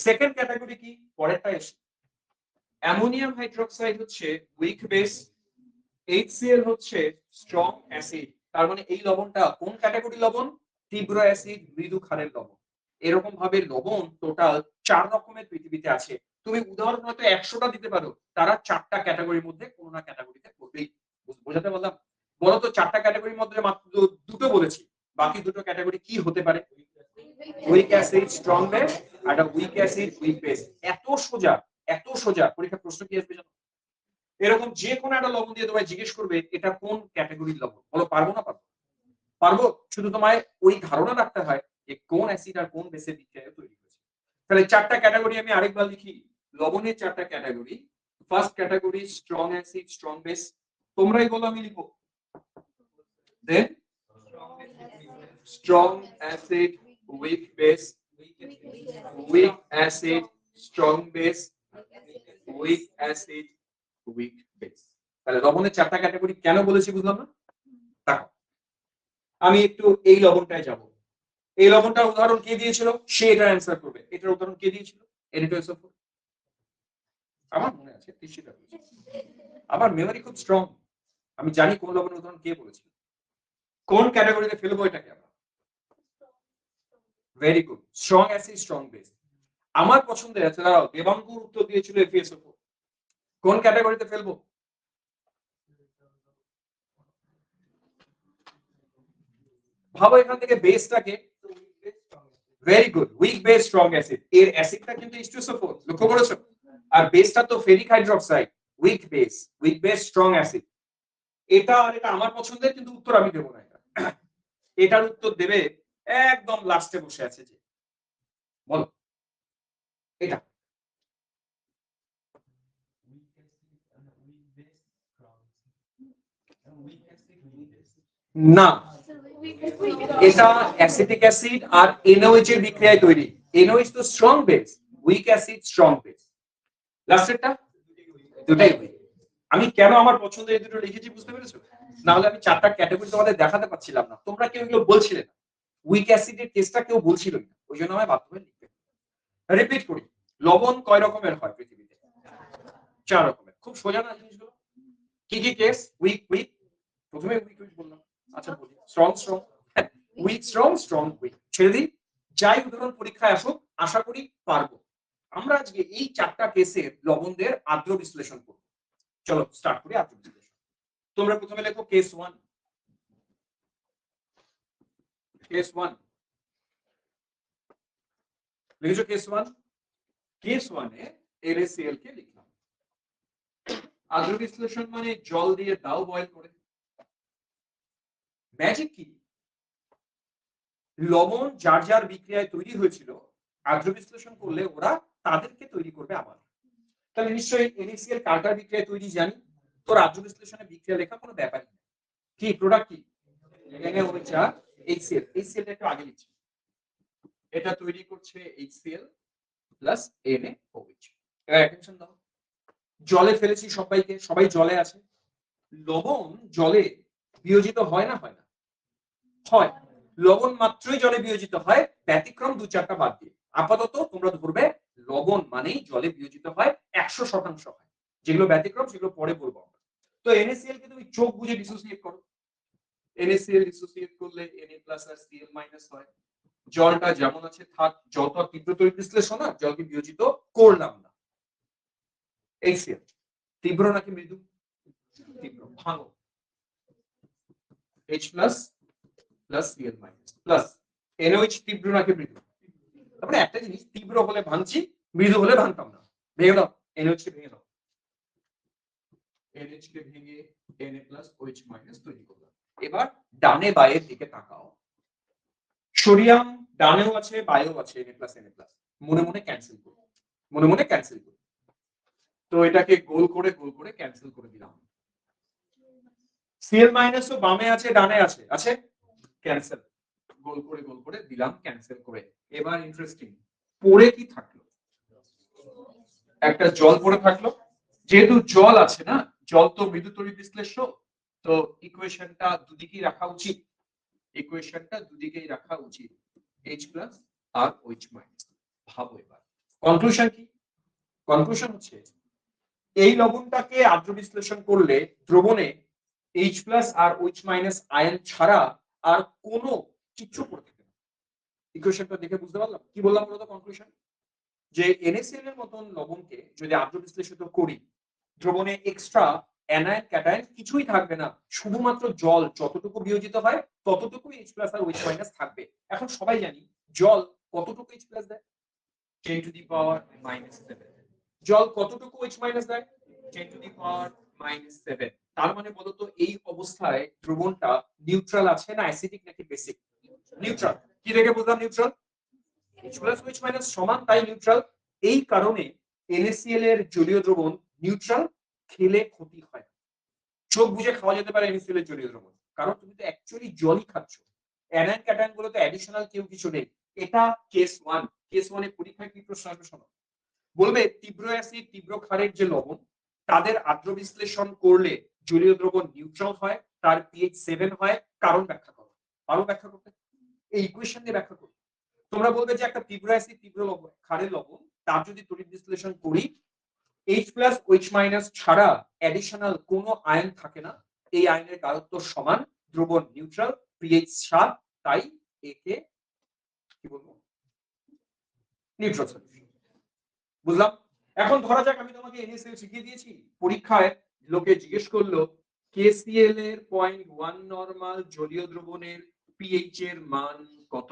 সেকেন্ড ক্যাটাগরি কি? পরেরটা এসে অ্যামোনিয়াম হাইড্রোক্সাইড হচ্ছে উইক বেস, HCl হচ্ছে স্ট্রং অ্যাসিড। তার মানে এই লবণটা কোন ক্যাটাগরি লবণ? তীব্র অ্যাসিড, মৃদু ক্ষারের লবণ। এরকম ভাবে লবণ টোটাল 4 রকমের পৃথিবীতে আছে। তুমি উদাহরণ হয়তো 100টা দিতে পারো, তারা 4টা ক্যাটাগরির মধ্যে কোনো না ক্যাটাগরিতে পড়বেই। বোঝাতে বললাম? বলো তো 4টা ক্যাটাগরির মধ্যে মাত্র দুটো বলেছি, বাকি দুটো ক্যাটাগরি কি হতে পারে? উইক অ্যাসিড, স্ট্রং বেস, আর উইক অ্যাসিড, উইক বেস। এত সোজা, এত সোজা। পরীক্ষা প্রশ্ন কি আসবে জানো? এরকম যে কোনো একটা লবণ দিয়ে তোমায় জিজ্ঞেস করবে এটা কোন ক্যাটাগরির লবণ, বলো পারবো না পারবো? পারবো। শুধু তোমায় ওই ধারণা রাখতে হয় যে কোন অ্যাসিড আর কোন বেসের বিক্রিয়ায় তৈরি হয়েছে। তাহলে 4টা ক্যাটাগরি আমি আরেকবার লিখি, লবণের 4টা category. First category strong acid, strong base, তোমরাই বলো আমি লিখবো। Then strong acid, weak base, weak acid strong base, weak acid weak base. তাহলে লবণের চারটা ক্যাটাগরি কেন বলেছি বুঝলাম না? দেখো আমি একটু এই লবণটায় যাব। এই লবণটার উদাহরণ কে দিয়েছিল, সে এটা অ্যান্সার করবে। এটার উদাহরণ কে দিয়েছিল, N2SO4। আমার মনে আছে তিসিটা বলেছে। আমার মেমরি খুব স্ট্রং, আমি জানি কোন লবণের উদাহরণ কে বলেছিল। কোন ক্যাটাগরিতে ফেলবো এটাকে আমরা? Very good, strong acid strong base. আমার পছন্দের আছে, দাঁড়াও, দেবাঙ্কুর উত্তর দিয়েছিল FeSO4। কোন ক্যাটাগরিতে ফেলবো? ভাবো এখান থেকে বেসটাকে। Very good, weak base strong acid. এর অ্যাসিডটা কিন্তু H2SO4, লক্ষ্য করেছো? আর বেসটা তো ferric hydroxide. Weak base strong acid. এটা আর এটা আমার পছন্দের, কিন্তু উত্তর আমি দেবো না। এটার উত্তর দেবে একদম লাস্টে বসে আছে যে, বলো এটা। না, এটা অ্যাসিটিক অ্যাসিড আর NaOH এর বিক্রিয়ায় তৈরি। NaOH তো strong base, weak acid strong base. লাস্টেরটা দুটাই উইক। আমি কেন আমার পছন্দের এই দুটো লিখেছি বুঝতে পেরেছো? না হলে আমি চারটা ক্যাটাগরি তোমাদের দেখাতে পারছিলাম না, তোমরা কেউ এগুলো বলছিলে না। উইক অ্যাসিডের টেস্টটা কেউ বলছিলই না, ওই জন্য আমি বাধ্য হয়ে লিখতে। রিপিট করি, লবণ কয় রকমের হয় পৃথিবীতে? 4 রকমের। খুব সোজা না জিনিসগুলো? কি কি কেস? উইক উইক, প্রথমে উইক উইক বললাম। আচ্ছা বলি, strong strong, week strong strong week. ছেড়ে দিই, যাই উদাহরণ পরীক্ষায় আসুক, আশা করি পারবো। আমরা আজকে এই চারটা কেসের লবণদের আদ্র বিশ্লেষণ করব। চলো স্টার্ট করি আদ্র বিশ্লেষণ। তোমরা প্রথমে লেখো কেস 1। কেস 1 লিখেছো? কেস 1, কেস 1 এ NaCl কে লিখলাম। আদ্র বিশ্লেষণ মানে জল দিয়ে দাও বয়েল করে। ম্যাজিক কি? লবণ যার যার বিক্রিয়ায় তৈরি হয়েছিল, আদ্র বিশ্লেষণ করলে ওরা তাদেরকে তৈরি করবে আবার। তাহলে নিশ্চয়ই NaCl কার্টার বিক্রিয়ায় তৈরি জানি, তোর আদ্র বিশ্লেষণে বিক্রিয়া লেখা কোনো ব্যাপারই না। কি প্রোডাক্ট কি? NaOH আর HCl। HCl টা একটু আগে লিখছি। এটা তৈরি করছে HCl প্লাস NaOH। এবার অ্যাটেনশন দাও, জলে ফেলেছি সবাইকে, সবাই জলে আছে। লবণ জলে বিয়োজিত হয় না হয় না? হয়। লবণ মাত্রই জলে বিয়োজিত হয়, ব্যতিক্রম দু চারটা বাদ দিয়ে। আপাতত তোমরা ধরবে লবণ মানেই জলে বিয়োজিত হয় 100% হয়। যেগুলো ব্যতিক্রম সেগুলো পরে বলবো আমরা। তো NaCl কে তুমি চোখ বুঝে ডিসোসিয়েট করো। NaCl ডিসোসিয়েট করলে Na প্লাস আর Cl মাইনাস হয়। জলটা যেমন আছে থাক, জল তো তীব্র তড়িৎ বিশ্লেষণ না, জলকে বিয়োজিত করলাম না। HCl তীব্র নাকি মৃদু? তীব্র। ভাঙো, H plus plus Cl minus plus NaOH তীব্র নাকি মৃদু? তারপরে একটা জিনিস, তীব্র হলে ভাঙছি, মৃদু হলে ভাঙতাম না। ভেঙে দাও, NaOH কে ভেঙে দাও। NH কে ভেঙে Na প্লাস OH মাইনাস তৈরি করলাম। এবার ডানে বায়ের দিকে তাকাও। সোডিয়াম ডানেও আছে বায়েও আছে, Na প্লাস Na প্লাস। মনে মনে ক্যান্সেল করো, মনে মনে ক্যান্সেল করো। তো এটাকে গোল করে ক্যান্সেল করে দিলাম। Cl মাইনাসও বামে আছে ডানে আছে, আছে ক্যান্সেল। গোল করে দিলাম ক্যান্সেল করে। এবার ইন্টারেস্টিং, পড়ে কি থাকলো? একটা জল পড়ে থাকলো। যেহেতু জল আছে না, জল তো মৃদু তড়িৎ বিশ্লেষ্য, তো ইকুয়েশনটা দুদিকেই রাখা উচিত। ইকুয়েশনটা দুদিকেই রাখা উচিত, H প্লাস আর OH মাইনাস। ভাবো এবার কনক্লুশন কি? কনক্লুশন হচ্ছে এই লবণটাকে আদ্র বিশ্লেষণ করলে দ্রবণে H প্লাস আর OH মাইনাস আয়ন ছাড়া আর কোনো কিছু পড়ে থাকে না। ইকুয়েশনটা দেখে বুঝতে পারলাম কি বললাম বলতো? কনক্লুশন যে NaCl এর মতন লবণকে যদি আদ্র বিশ্লেষিত করি, দ্রবণে এক্সট্রা অ্যানায়ন ক্যাটায়ন কিছুই থাকবে না, শুধুমাত্র জল যতটুকু বিয়োজিত হয় ততটুকু H প্লাস আর OH মাইনাস থাকবে। এখন সবাই জানি জল কতটুকু H প্লাস দেয়? 10 টু দি পাওয়ার -7। জল কতটুকু OH মাইনাস দেয়? 10 টু দি পাওয়ার -7। তার মানে বলতো এই অবস্থায় দ্রবণটা নিউট্রাল আছে না অ্যাসিডিক নাকি বেসিক? নিউট্রাল। কি দেখে বুঝলাম neutral? H plus OH minus সমান, তাই নিউট্রাল। এই কারণে NaCl এর জলীয় দ্রবণ নিউট্রাল, খেলে ক্ষতি হয় না। চোখ বুঝে খাওয়া যেতে পারে NaCl এর জলীয় দ্রবণ, কারণ তুমি তো অ্যাকচুয়ালি জলই খাচ্ছ। অ্যানায়ন ক্যাটায়ন গুলো তো অ্যাডিশনাল কেউ কিছু নেই, এটা কেস 1। কেস 1 এ পরীক্ষায় কি প্রশ্ন আসবে শোনো, বলবে তীব্র অ্যাসিড তীব্র ক্ষারের যে লবণ তাদের আদ্র বিশ্লেষণ করলে জলীয় দ্রবণ নিউট্রাল হয়, তার পিএইচ 7 হয়, কারণ ব্যাখ্যা করো। আরো ব্যাখ্যা করতে এই ইকুয়েশন দিয়ে ব্যাখ্যা করো। তোমরা বলবে যে একটা তীব্র অ্যাসিড তীব্র লবণ ক্ষারের লবণ তার যদি তড়িৎ বিশ্লেষণ করি H+ OH- ছাড়া অ্যাডিশনাল কোনো আয়ন থাকে না, এই আয়নের গাঢ়ত্ব সমান, দ্রবণ নিউট্রাল, পিএইচ 7, তাই একে কি বলবো নিউট্রাল সলিউশন। বুঝলাম? এখন ধরা যাক আমি তোমাকে NaCl শিখিয়ে দিয়েছি, পরীক্ষায় লোকে জিজ্ঞেস করলো KCl এর 0.1 নরমাল জলীয় দ্রবণের পিএইচ এর মান কত।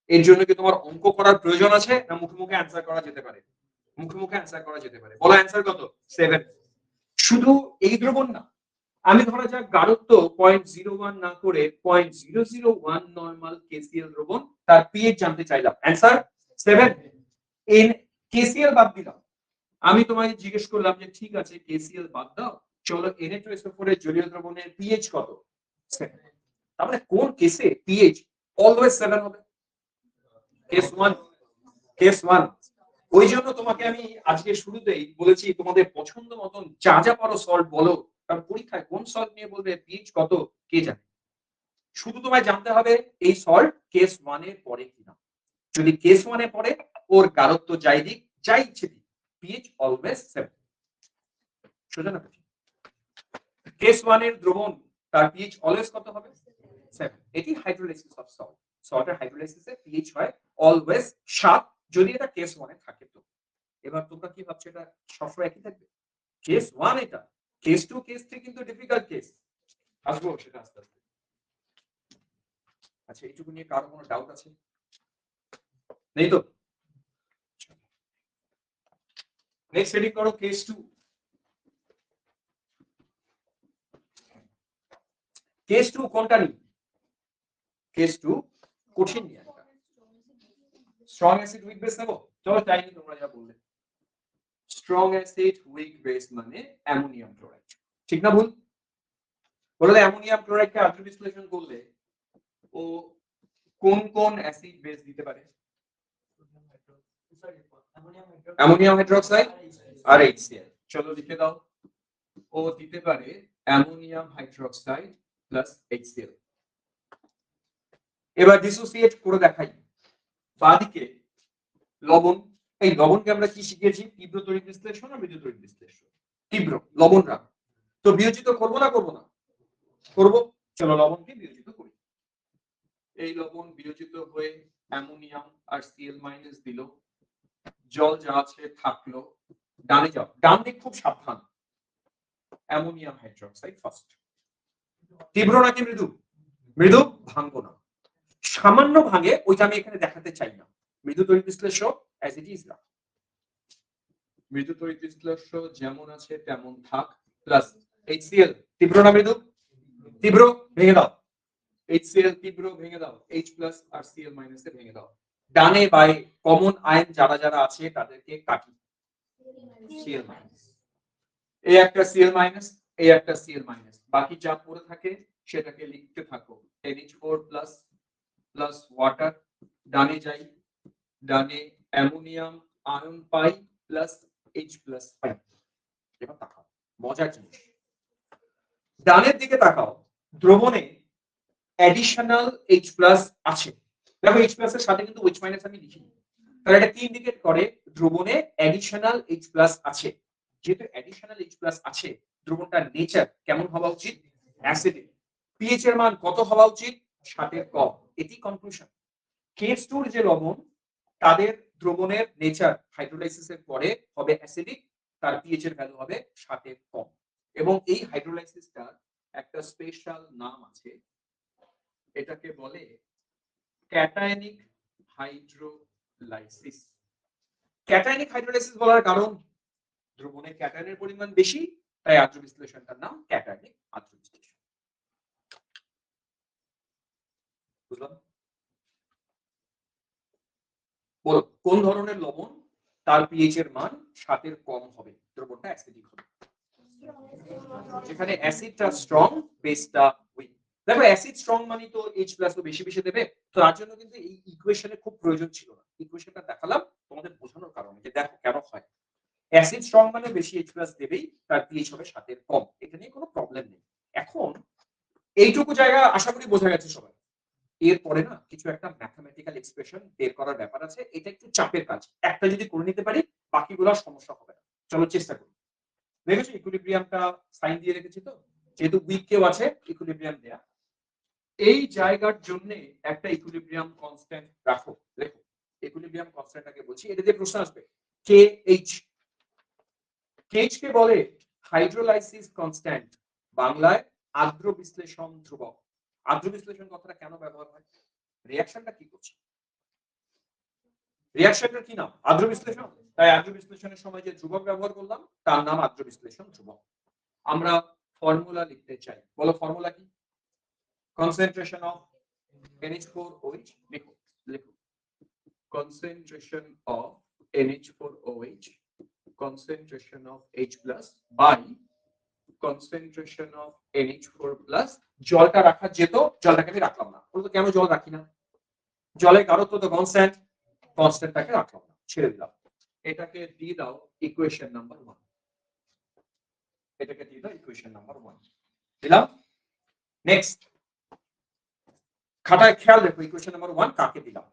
এর জন্য কি তোমার অঙ্ক করার প্রয়োজন আছে, না মুখে মুখে অ্যানসার করা যেতে পারে? মুখে মুখে অ্যানসার করা যেতে পারে। বলো অ্যানসার কত? 7। শুধু এই দ্রবণ না, আমি ধরা যাক গাঢ়ত্ব 0.01 না করে 0.001 নরমাল KCl দ্রবণ, তার পিএইচ জানতে চাইলাম, অ্যানসার 7। এন KCl বাদ দিলাম, আমি তোমাকে জিজ্ঞেস করলাম যে ঠিক আছে KCl বাদ দাও, চলো Na2SO4 এর জলীয় দ্রবণের পিএইচ কত? 7। তার মানে কোন কেসে পিএইচ অলওয়েজ 7 হবে? কেস 1। কেস 1। ওই জন্য তোমাকে আমি আজকে শুরুতেই বলেছি তোমাদের পছন্দ মতন যা যা পারো সলভ বলো, কারণ পরীক্ষায় কোন সলভ নিয়ে বলবে পিএইচ কত কে জানে। শুধু তোমায় জানতে হবে এই সলভ কেস 1 এর পরে কিনা। যদি কেস 1 এ পড়ে ওর গাঢ়ত্ব যাই দিক যাই ইচ্ছে দিক, পিএইচ অলওয়েজ 7। সোজা না? কেস 1 এর দ্রবণ তার পিএইচ অলওয়েজ কত হবে? 7। এটি হাইড্রোলাইসিস অফ সল্ট। সল্টের হাইড্রোলাইসিসে পিএইচ হয় অলওয়েজ 7 যদি এটা কেস 1 এ থাকে। তো এবার তোমরা কি ভাবছো এটা সবসময় একই থাকবে? কেস 1 এটা, কেস 2 কেস 3 কিন্তু ডিফিকাল্ট কেস, আসবো সেটা আস্তে আস্তে। আচ্ছা এইটুকু নিয়ে কারো কোনো ডাউট আছে? নেই তো? নেক্সট হেডিং করো কেস 2। কেস 2 কোনটা নিয়ে? কেস 2 কঠিন নিয়ে একটা স্ট্রং অ্যাসিড উইক বেস নেবো। চলো তাই নিয়ে তোমরা যা বললে, স্ট্রং অ্যাসিড উইক বেস মানে অ্যামোনিয়াম ক্লোরাইড, ঠিক না ভুল? বললে অ্যামোনিয়াম ক্লোরাইডকে আদ্র বিশ্লেষণ করলে ও কোন কোন অ্যাসিড বেস দিতে পারে? অ্যামোনিয়াম হাইড্রোক্সাইড আর HCl। চলো লিখে দাও, ও দিতে পারে অ্যামোনিয়াম হাইড্রোক্সাইড প্লাস HCl। এবার ডিসোসিয়েট করে দেখাই। বাদিকে লবণ, এই লবণকে আমরা কি শিখেছি? তীব্র তড়িৎ বিশ্লেষণ আর মৃদু তড়িৎ বিশ্লেষণ। তীব্র লবণ রাখ, তো বিয়োজিত করবো না করবো না? করব। চলো লবণকে বিয়োজিত করি। এই লবণ বিয়োজিত হয়ে অ্যামোনিয়াম আর Cl- দিল, জল যা আছে থাকলো। ডানে যাও, ডান দিক খুব সাবধান। Ammonium hydroxide first. তীব্র নাকি মৃদু? মৃদু, ভাঙবো না। সামান্য ভাঙে ওইটা আমি এখানে দেখাতে চাই না। মৃদু তড়িৎ বিশ্লেষ্য অ্যাজ ইট ইজ রাখ। মৃদু তড়িৎ বিশ্লেষ্য যেমন আছে তেমন থাক, প্লাস HCl। তীব্র না মৃদু? তীব্র, ভেঙে দাও। HCl তীব্র, ভেঙে দাও। H+ আর Cl- এ ভেঙে দাও। ডানে বাই কমন আয়ন যারা যারা আছে তাদেরকে কাটি। Cl-, এই একটা Cl-, এই একটা Cl-, বাকি যা পড়ে থাকে সেটাকে লিখতে থাকো। NH4+ প্লাস ওয়াটার, ডানে যাই, ডানে অ্যামোনিয়াম আয়ন পাই প্লাস H+ পাই। এবার তাকাও, মজার জিনিস, ডানের দিকে তাকাও, দ্রবণে অ্যাডিশনাল H+ আছে। দেখো H+ এর সাথে কিন্তু OH- আমি লিখিনি, তাহলে এটা কি ইন্ডিকেট করে? দ্রবণে অ্যাডিশনাল H+ আছে। যেহেতু অ্যাডিশনাল H+ আছে, দ্রবণটার নেচার কেমন হওয়া উচিত? অ্যাসিডিক। পিএইচ এর মান কত হওয়া উচিত? 7 এর কম। এটি কনক্লুশন। কেস 2 যে লবণ তাদের দ্রবণের নেচার হাইড্রোলাইসিসের পরে হবে অ্যাসিডিক, তার পিএইচ এর ভ্যালু হবে 7 এর কম। এবং এই হাইড্রোলাইসিসটা একটা স্পেশাল নাম আছে, এটাকে বলে ক্যাটায়নিক হাইড্রোলাইসিস। ক্যাটায়নিক হাইড্রোলাইসিস বলার কারণ দ্রবণে ক্যাটায়নের পরিমাণ বেশি, তাই আদ্র বিশ্লেষণটার নাম ক্যাটায়নিক আদ্র বিশ্লেষণ। বুঝলাম? বলো কোন ধরনের লবণ তার পিএইচ এর মান 7 এর কম হবে, দ্রবণটা অ্যাসিডিক হবে? যেখানে অ্যাসিডটা স্ট্রং, বেসটা উইক। দেখো অ্যাসিড স্ট্রং মানে তো H প্লাস তো বেশি বেশি দেবে, তো তার জন্য কিন্তু এই ইকুয়েশনের খুব প্রয়োজন ছিল না। ইকুয়েশনটা দেখালাম তোমাদের বোঝানোর কারণে যে দেখো কেন হয়। অ্যাসিড স্ট্রং মানে বেশি H প্লাস দেবেই, তার pH হবে 7 এর কম, এটা নিয়ে কোনো প্রবলেম নেই। এখন এইটুকু জায়গা আশা করি বোঝা গেছে সবাই। এরপরে না কিছু একটা ম্যাথমেটিক্যাল এক্সপ্রেশন বের করার ব্যাপার আছে, এটা একটু চাপের কাজ। একটা যদি করে নিতে পারি বাকিগুলো সমস্যা হবে না। চলো চেষ্টা করি। দেখেছো ইকুইলিব্রিয়ামটা সাইন দিয়ে রেখেছি তো, যেহেতু উইক কেউ আছে ইকুইলিব্রিয়াম দেয়া। এই জায়গার জন্য একটা ইকুইলিব্রিয়াম কনস্ট্যান্ট রাখো। দেখো ইকুইলিব্রিয়াম কনস্ট্যান্টটাকে বলছি, এটা দিয়ে প্রশ্ন আসবে কে এইচ। কেএইচ কে বলে হাইড্রোলাইসিস কনস্ট্যান্ট, বাংলায় আর্দ্র বিশ্লেষণ ধ্রুবক। আর্দ্র বিশ্লেষণ কথাটা কেন ব্যবহার হয়? রিঅ্যাকশনটা কি করছে, রিঅ্যাকশনটার কি নাম? আর্দ্র বিশ্লেষণ। তাই আর্দ্র বিশ্লেষণের সময় যে ধ্রুবক ব্যবহার করলাম তার নাম আর্দ্র বিশ্লেষণ ধ্রুবক। আমরা ফর্মুলা লিখতে চাই, বলো ফর্মুলা কি? কনসেন্ট্রেশন অফ NH4OH, লিখো লিখো concentration of NH4OH, concentration of H plus by concentration of NH4 plus। জলটা রাখা যেত, জলটাকে আমি রাখলাম না। বলতো কেন জল রাখি না? জলের গাঢ়ত্ব তো কনস্ট্যান্ট, কনস্ট্যান্টটাকে রাখলাম না, ছেড়ে দিলাম। এটাকে দিয়ে দাও ইকুয়েশন নাম্বার 1। এটাকে দিয়ে দাও ইকুয়েশন নাম্বার 1 দিলাম। নেক্সট খাতায় খেয়াল রেখো ইকুয়েশন নাম্বার 1 কাকে দিলাম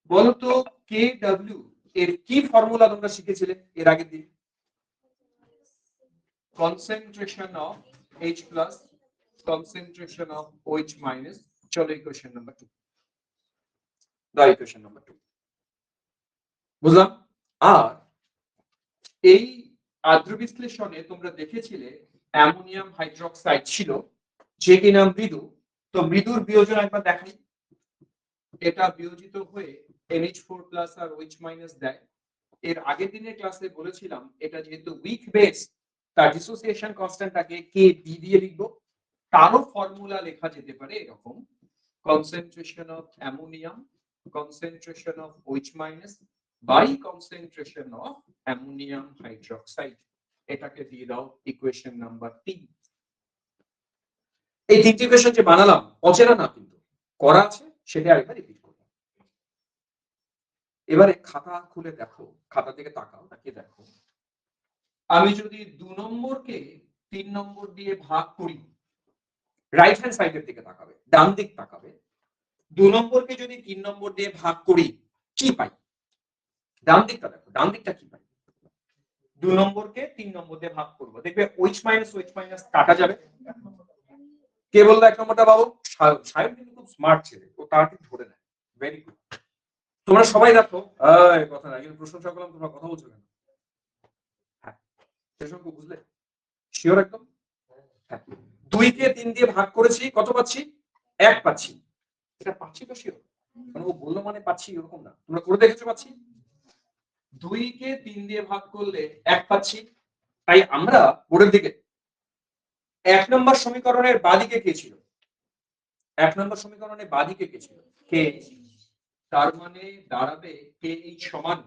বলতো? KW এর কি ফর্মুলা তোমরা শিখেছিলে এর আগের দিন? concentration of H plus concentration of OH minus। চলো ইকুয়েশন নাম্বার 2 দাও, ইকুয়েশন নাম্বার 2 বুঝলাম। আর এই আর্দ্র বিশ্লেষণে তোমরা দেখেছিলে অ্যামোনিয়াম হাইড্রোক্সাইড ছিল যে কিনা মৃদু। তো মৃদুর বিয়োজন একবার দেখাই। এটা বিয়োজিত হয়ে NH4 প্লাস আর OH মাইনাস দেয়। এর আগের দিনের ক্লাসে বলেছিলাম এটা যেহেতু উইক বেস, তার ডিসোসিয়েশন কনস্ট্যান্টটাকে KB দিয়ে লিখব। তারও ফর্মুলা লেখা যেতে পারে এরকম, concentration of ammonium concentration of OH minus by concentration of ammonium hydroxide. এটাকে দিয়ে দাও ইকুয়েশন নাম্বার 3। এই তিনটি ইকুয়েশন যে বানালাম অচেনা না, কিন্তু করা আছে, সেটা আরেকবার রিপিট করব। এবারে খাতা খুলে দেখো, খাতা থেকে তাকাও, তাকিয়ে দেখো। আমি যদি 2 নম্বরকে 3 নম্বর দিয়ে ভাগ করি, রাইট হ্যান্ড সাইডের দিকে তাকাবে, ডান দিক তাকাবে। 2 নম্বরকে যদি 3 নম্বর দিয়ে ভাগ করি কি পাই? ডান দিকটা দেখো, ডান দিকটা কি পাই? 2 নম্বরকে 3 নম্বর দিয়ে ভাগ করব, দেখবে OH মাইনাস কাটা যাবে। কে বললো 1 নম্বরটা বাবু? সায়ন। সায়ন কিন্তু খুব স্মার্ট ছেলে, ও তাড়াতাড়ি ধরে নেয়। Very good. তোমরা সবাই দেখো, এই কথা না, কিন্তু প্রশংসা করলাম, তোমরা কথা বলছো কেন? হ্যাঁ সেসব বুঝলে? শিওর একদম? হ্যাঁ। 2 কে 3 দিয়ে ভাগ করেছি, কত পাচ্ছি? 1 পাচ্ছি। এটা পাচ্ছি তো শিওর, মানে ও বললো মানে পাচ্ছি এরকম না। তোমরা করে দেখেছো পাচ্ছি? 2 কে 3 দিয়ে ভাগ করলে 1 পাচ্ছি। তাই আমরা বোর্ডের দিকে 1 নম্বর সমীকরণের বাঁদিকে কে ছিল? 1 নম্বর সমীকরণের বাঁদিকে কে ছিল? কে। তার মানে দাঁড়াবে কে এইচ সমান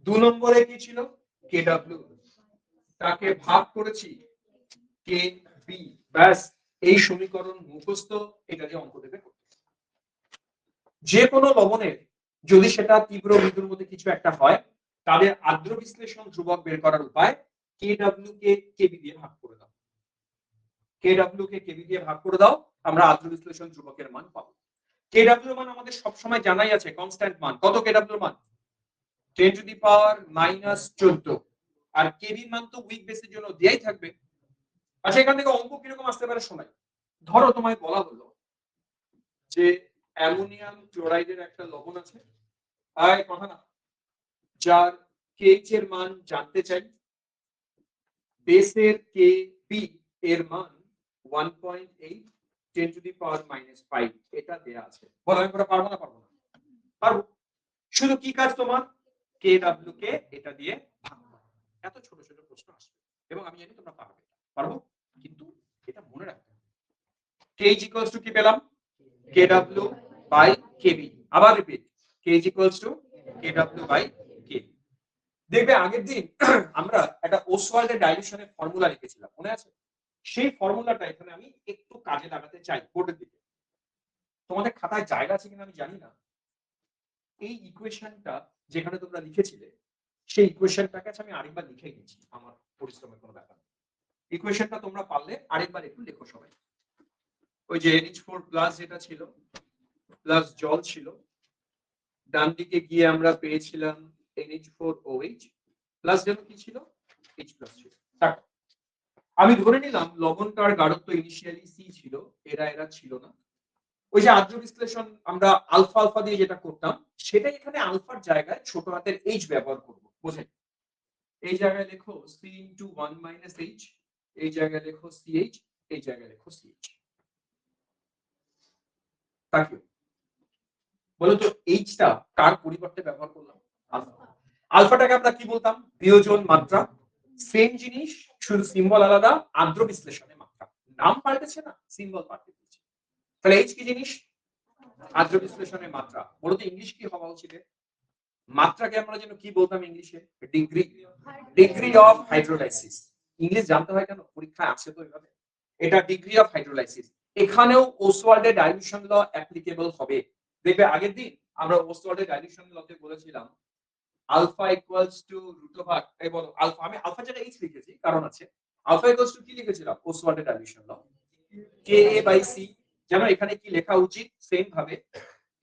2 নম্বরে কি ছিল? KW, তাকে ভাগ করেছি KB। ব্যাস, এই সমীকরণ মুখস্থ, এটা দিয়ে অঙ্ক দেবে। যে কোনো লবণের যদি সেটা তীব্র মৃদুর মধ্যে কিছু একটা হয়, তাদের আর্দ্র বিশ্লেষণ ধ্রুবক বের করার উপায় KW কে KB দিয়ে ভাগ করে দাও। KW কে KB দিয়ে ভাগ করে দাও, আমরা আর্দ্র বিশ্লেষণ ধ্রুবকের মান পাবো। KW এর মান আমাদের সব সময় জানাই আছে, কনস্ট্যান্ট মান। কত KW এর মান? 10 to the power -14। R KB মান তো উইক বেসের জন্য দেয়াই থাকবে। আচ্ছা এখান থেকে অঙ্ক কিরকম আসতে পারে শোনাই। ধরো তোমায় বলা হলো যে অ্যামোনিয়াম ক্লোরাইডের একটা লবণ আছে, আর কথা না, যার KH এর মান জানতে চাই। বেসের KB এর মান 1.8 10 টু দি পাওয়ার -5, এটা দেয়া আছে। বলো আমি পুরো পারবো না? পারবো না? পারবো। শুধু কি কাজ তোমার? KW কে এটা দিয়ে ভাগ করো। এত ছোট ছোট প্রশ্ন আসবে এবং আমি জানি তোমরা পারবে। পারবো, কিন্তু এটা মনে রাখতে হবে। KH ইকুয়ালস টু কি পেলাম? KW by KB। আবার repeat, KH equals to KW by KB। দেখবে আগের দিন আমরা একটা ওসওয়াল্ডের ডাইলিউশনের ফর্মুলা লিখেছিলাম, মনে আছে? সেই ফর্মুলাটা এখানে আমি একটু কাজে লাগাতে চাই বোর্ডের দিকে। তোমাদের খাতায় জায়গা আছে কিনা আমি জানি না। এই ইকুয়েশনটা যেখানে তোমরা লিখেছিলে সেই ইকুয়েশনটাকে আমি আরেকবার লিখে নিয়েছি, আমার পরিশ্রমের কোনো ব্যাপার নেই। ইকুয়েশনটা তোমরা পারলে আরেকবার একটু লেখো সবাই। ওই যে NH4 প্লাস যেটা ছিল প্লাস জল ছিল, ডান দিকে গিয়ে আমরা পেয়েছিলাম NH4OH প্লাস যেন কি ছিল H প্লাস ছিল। আমি ধরে নিলাম লবণটার গাঢ়ত্ব ইনিশিয়ালি সি ছিল, এরা ছিল না। ওই যে আদ্র বিশ্লেষণ আমরা আলফা আলফা দিয়ে যেটা করতাম সেটাই এখানে আলফার জায়গায় ছোট হাতের এইচ ব্যবহার করব। বোঝাই? এই জায়গায় লেখো সি ইন্টু 1 মাইনাস এইচ, এই জায়গায় লেখো সিএইচ, এই জায়গায় লেখো সিএইচ। তাকিও বলো তো এইচটা কার পরিবর্তে ব্যবহার করলাম? আলফা। আলফাটাকে আমরা কি বলতাম? বিয়োজন মাত্রা। সেম জিনিস, শুধু সিম্বল আলাদা, আদ্র বিশ্লেষণে মাত্রা। নাম পাল্টেছে না, সিম্বল পাল্টেছে। তাহলে এইচ কি জিনিস? আদ্র বিশ্লেষণের মাত্রা। বলো তো ইংলিশ কি হওয়া উচিত? মাত্রাকে আমরা যেন কি বলতাম ইংলিশে? Degree. Degree of hydrolysis. English জানতে হয় কেন? পরীক্ষায় আসে তো এভাবে। এটা ডিগ্রি অফ হাইড্রোলাইসিস। এখানেও ওসওয়াল্ডের ডাইলিউশন ল অ্যাপ্লিকেবল হবে। দেখবে আগের দিন আমরা ওসওয়াল্ডের ডাইলিউশন লতে বলেছিলাম alpha equals to root over, এই বলো আলফা, আমি আলফা যেটা এইচ লিখেছি কারণ আছে। আলফা ইকুয়ালস টু কি লিখেছিলাম ওসওয়াল্ডের dilution law? K A by C. যেন এখানে কি লেখা উচিত সেম ভাবে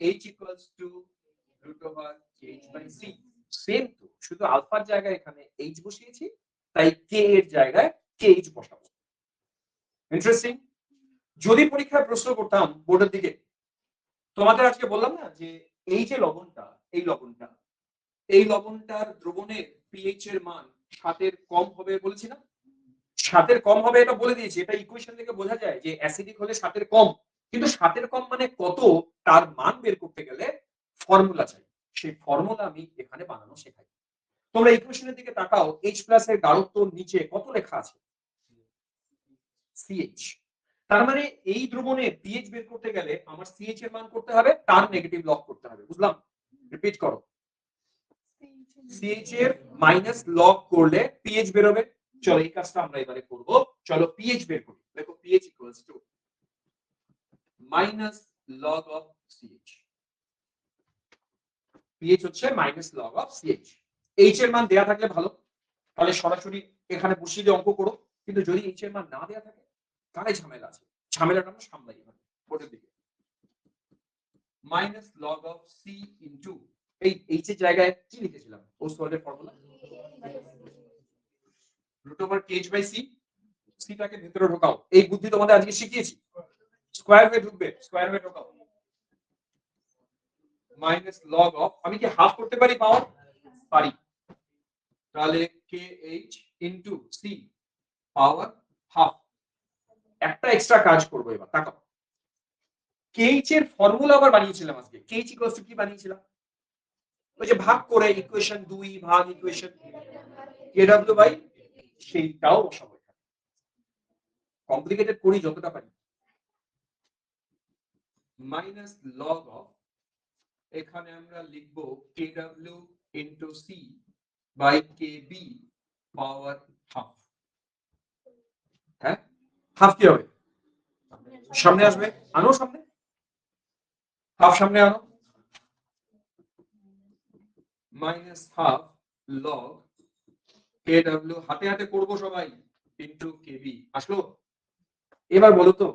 h equals to root over h by c। Same তো, শুধু আলফার জায়গায় এখানে h বসিয়েছি, তাই k এর জায়গায় kh বসাবো। ইন্টারেস্টিং। যদি পরীক্ষায় প্রশ্ন করতাম বোর্ডের দিকে, তোমাদের আজকে বললাম না যে এই যে লবণটা, এই লবণটার দ্রবণের পিএইচ এর মান 7 এর কম হবে বলেছি না? 7 এর কম হবে এটা বলে দিয়েছি। এটা ইকুয়েশন থেকে বোঝা যায় যে অ্যাসিডিক হলে 7 এর কম। কিন্তু 7 এর কম মানে কত তার মান বের করতে গেলে ফর্মুলা চাই। সেই ফর্মুলা আমি এখানে বানানো শেখাই। তোমরা ইকুয়েশনের দিকে তাকাও, H প্লাস এর গাঢ়ত্বর নিচে কত লেখা আছে? CH। তার মানে এই দ্রবণে pH বের করতে গেলে আমার CH এর মান করতে হবে, তার নেগেটিভ লগ করতে হবে। বুঝলাম? রিপিট করো। CH এর মাইনাস লগ করলে pH বের হবে। চলো এই কাজটা আমরা এবারে করব। চলো pH বের করি। দেখো pH equals to minus log of CH। pH হচ্ছে minus log of CH। H এর মান দেয়া থাকলে ভালো, তাহলে সরাসরি এখানে বসিয়ে দিয়ে অঙ্ক করো। কিন্তু যদি H এর মান না দেয়া থাকে তাহলে ঝামেলা আছে। ঝামেলাটা আমরা সামলাই এখানে বোর্ডের দিকে। Minus log of C into এই H এর জায়গায় কি লিখেছিলাম? ওসওয়াল্ডের formula root over kh by c। সিটাকে ভিতরে ঢোকাও। এই বুদ্ধি তোমাদের আজকে শিখিয়েছি। স্কয়ার হয়ে ঢুকবে, স্কয়ার হয়ে ঢোকাও। মাইনাস লগ অফ, আমি কি হাফ করতে পারি পাওয়ার? পারি। তাহলে kh into c power half. একটা এক্সট্রা কাজ করব এবার, তাকাও। kh এর ফর্মুলা আবার বানিয়েছিলাম আজকে। kh ইকুয়ালস টু কি বানিয়েছিলাম? ওই যে ভাগ করে ইকুয়েশন 2 ভাগ ইকুয়েশন kw বাই, সেইটাও বসাবো। কমপ্লিকেটেড করি যতটা পারি। মাইনাস লগ অফ, এখানে আমরা লিখব kw into c by kb power half. হ্যাঁ, হাফ কি হবে? সামনে আসবে, আনো সামনে, হাফ সামনে আনো। মাইনাস হাফ লগ kw, হাতে হাতে করবো সবাই, ইনটু kb। আসলো? এবার বলো তো,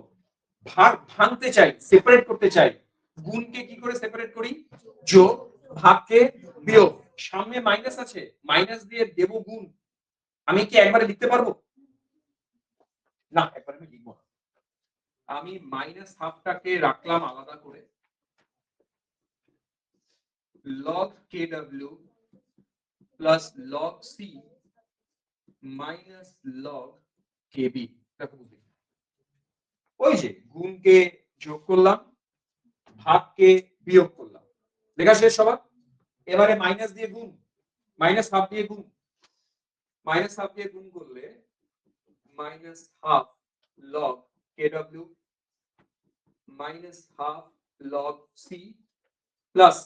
ভাগ ভাঙতে চাই, সেপারেট করতে চাই, গুণকে কি করে সেপারেট করি? যোগ, ভাগকে বিয়োগ। সামনে মাইনাস আছে, মাইনাস দিয়ে দেব গুণ। আমি কি একবারে লিখতে পারবো? না, একবারে আমি লিখবো না। আমি মাইনাস হাফটাকে রাখলাম আলাদা করে, log kw plus log c minus log kb। দেখো ওই যে গুণকে যোগ করলাম, ভাগকে বিয়োগ করলাম। লেখা শেষ সবার? এবারে মাইনাস দিয়ে গুণ, মাইনাস হাফ দিয়ে গুণ, মাইনাস হাফ দিয়ে গুণ করলে minus half log kw minus half log c plus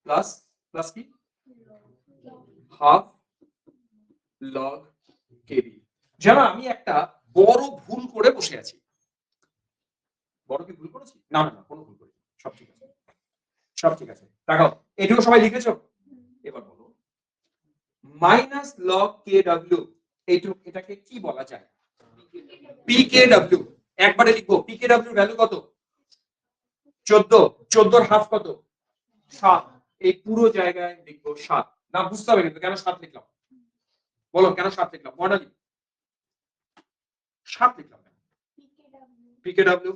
plus plus কি হাফ লগ kb। যেন আমি একটা বড় ভুল করে বসে আছি। বড় কি ভুল করেছি? না না না, কোনো ভুল করিনি, সব ঠিক আছে, সব ঠিক আছে। তাকাও, এটুকু সবাই লিখেছো? এবার বলো মাইনাস লগ কে ডাব্লিউ, এটাকে কি বলা যায়? পিকেডব্লিউ। একবারে লিখবো পিকেডব্লিউ ভ্যালু কত? 14। 14 এর হাফ কত? 7। এই পুরো জায়গায় লিখবো 7। না বুঝতে হবে কিন্তু কেন 7 লিখলাম, বলো কেন 7 লিখলাম? মডালি 7 লিখলাম কেন? পিকেডব্লিউ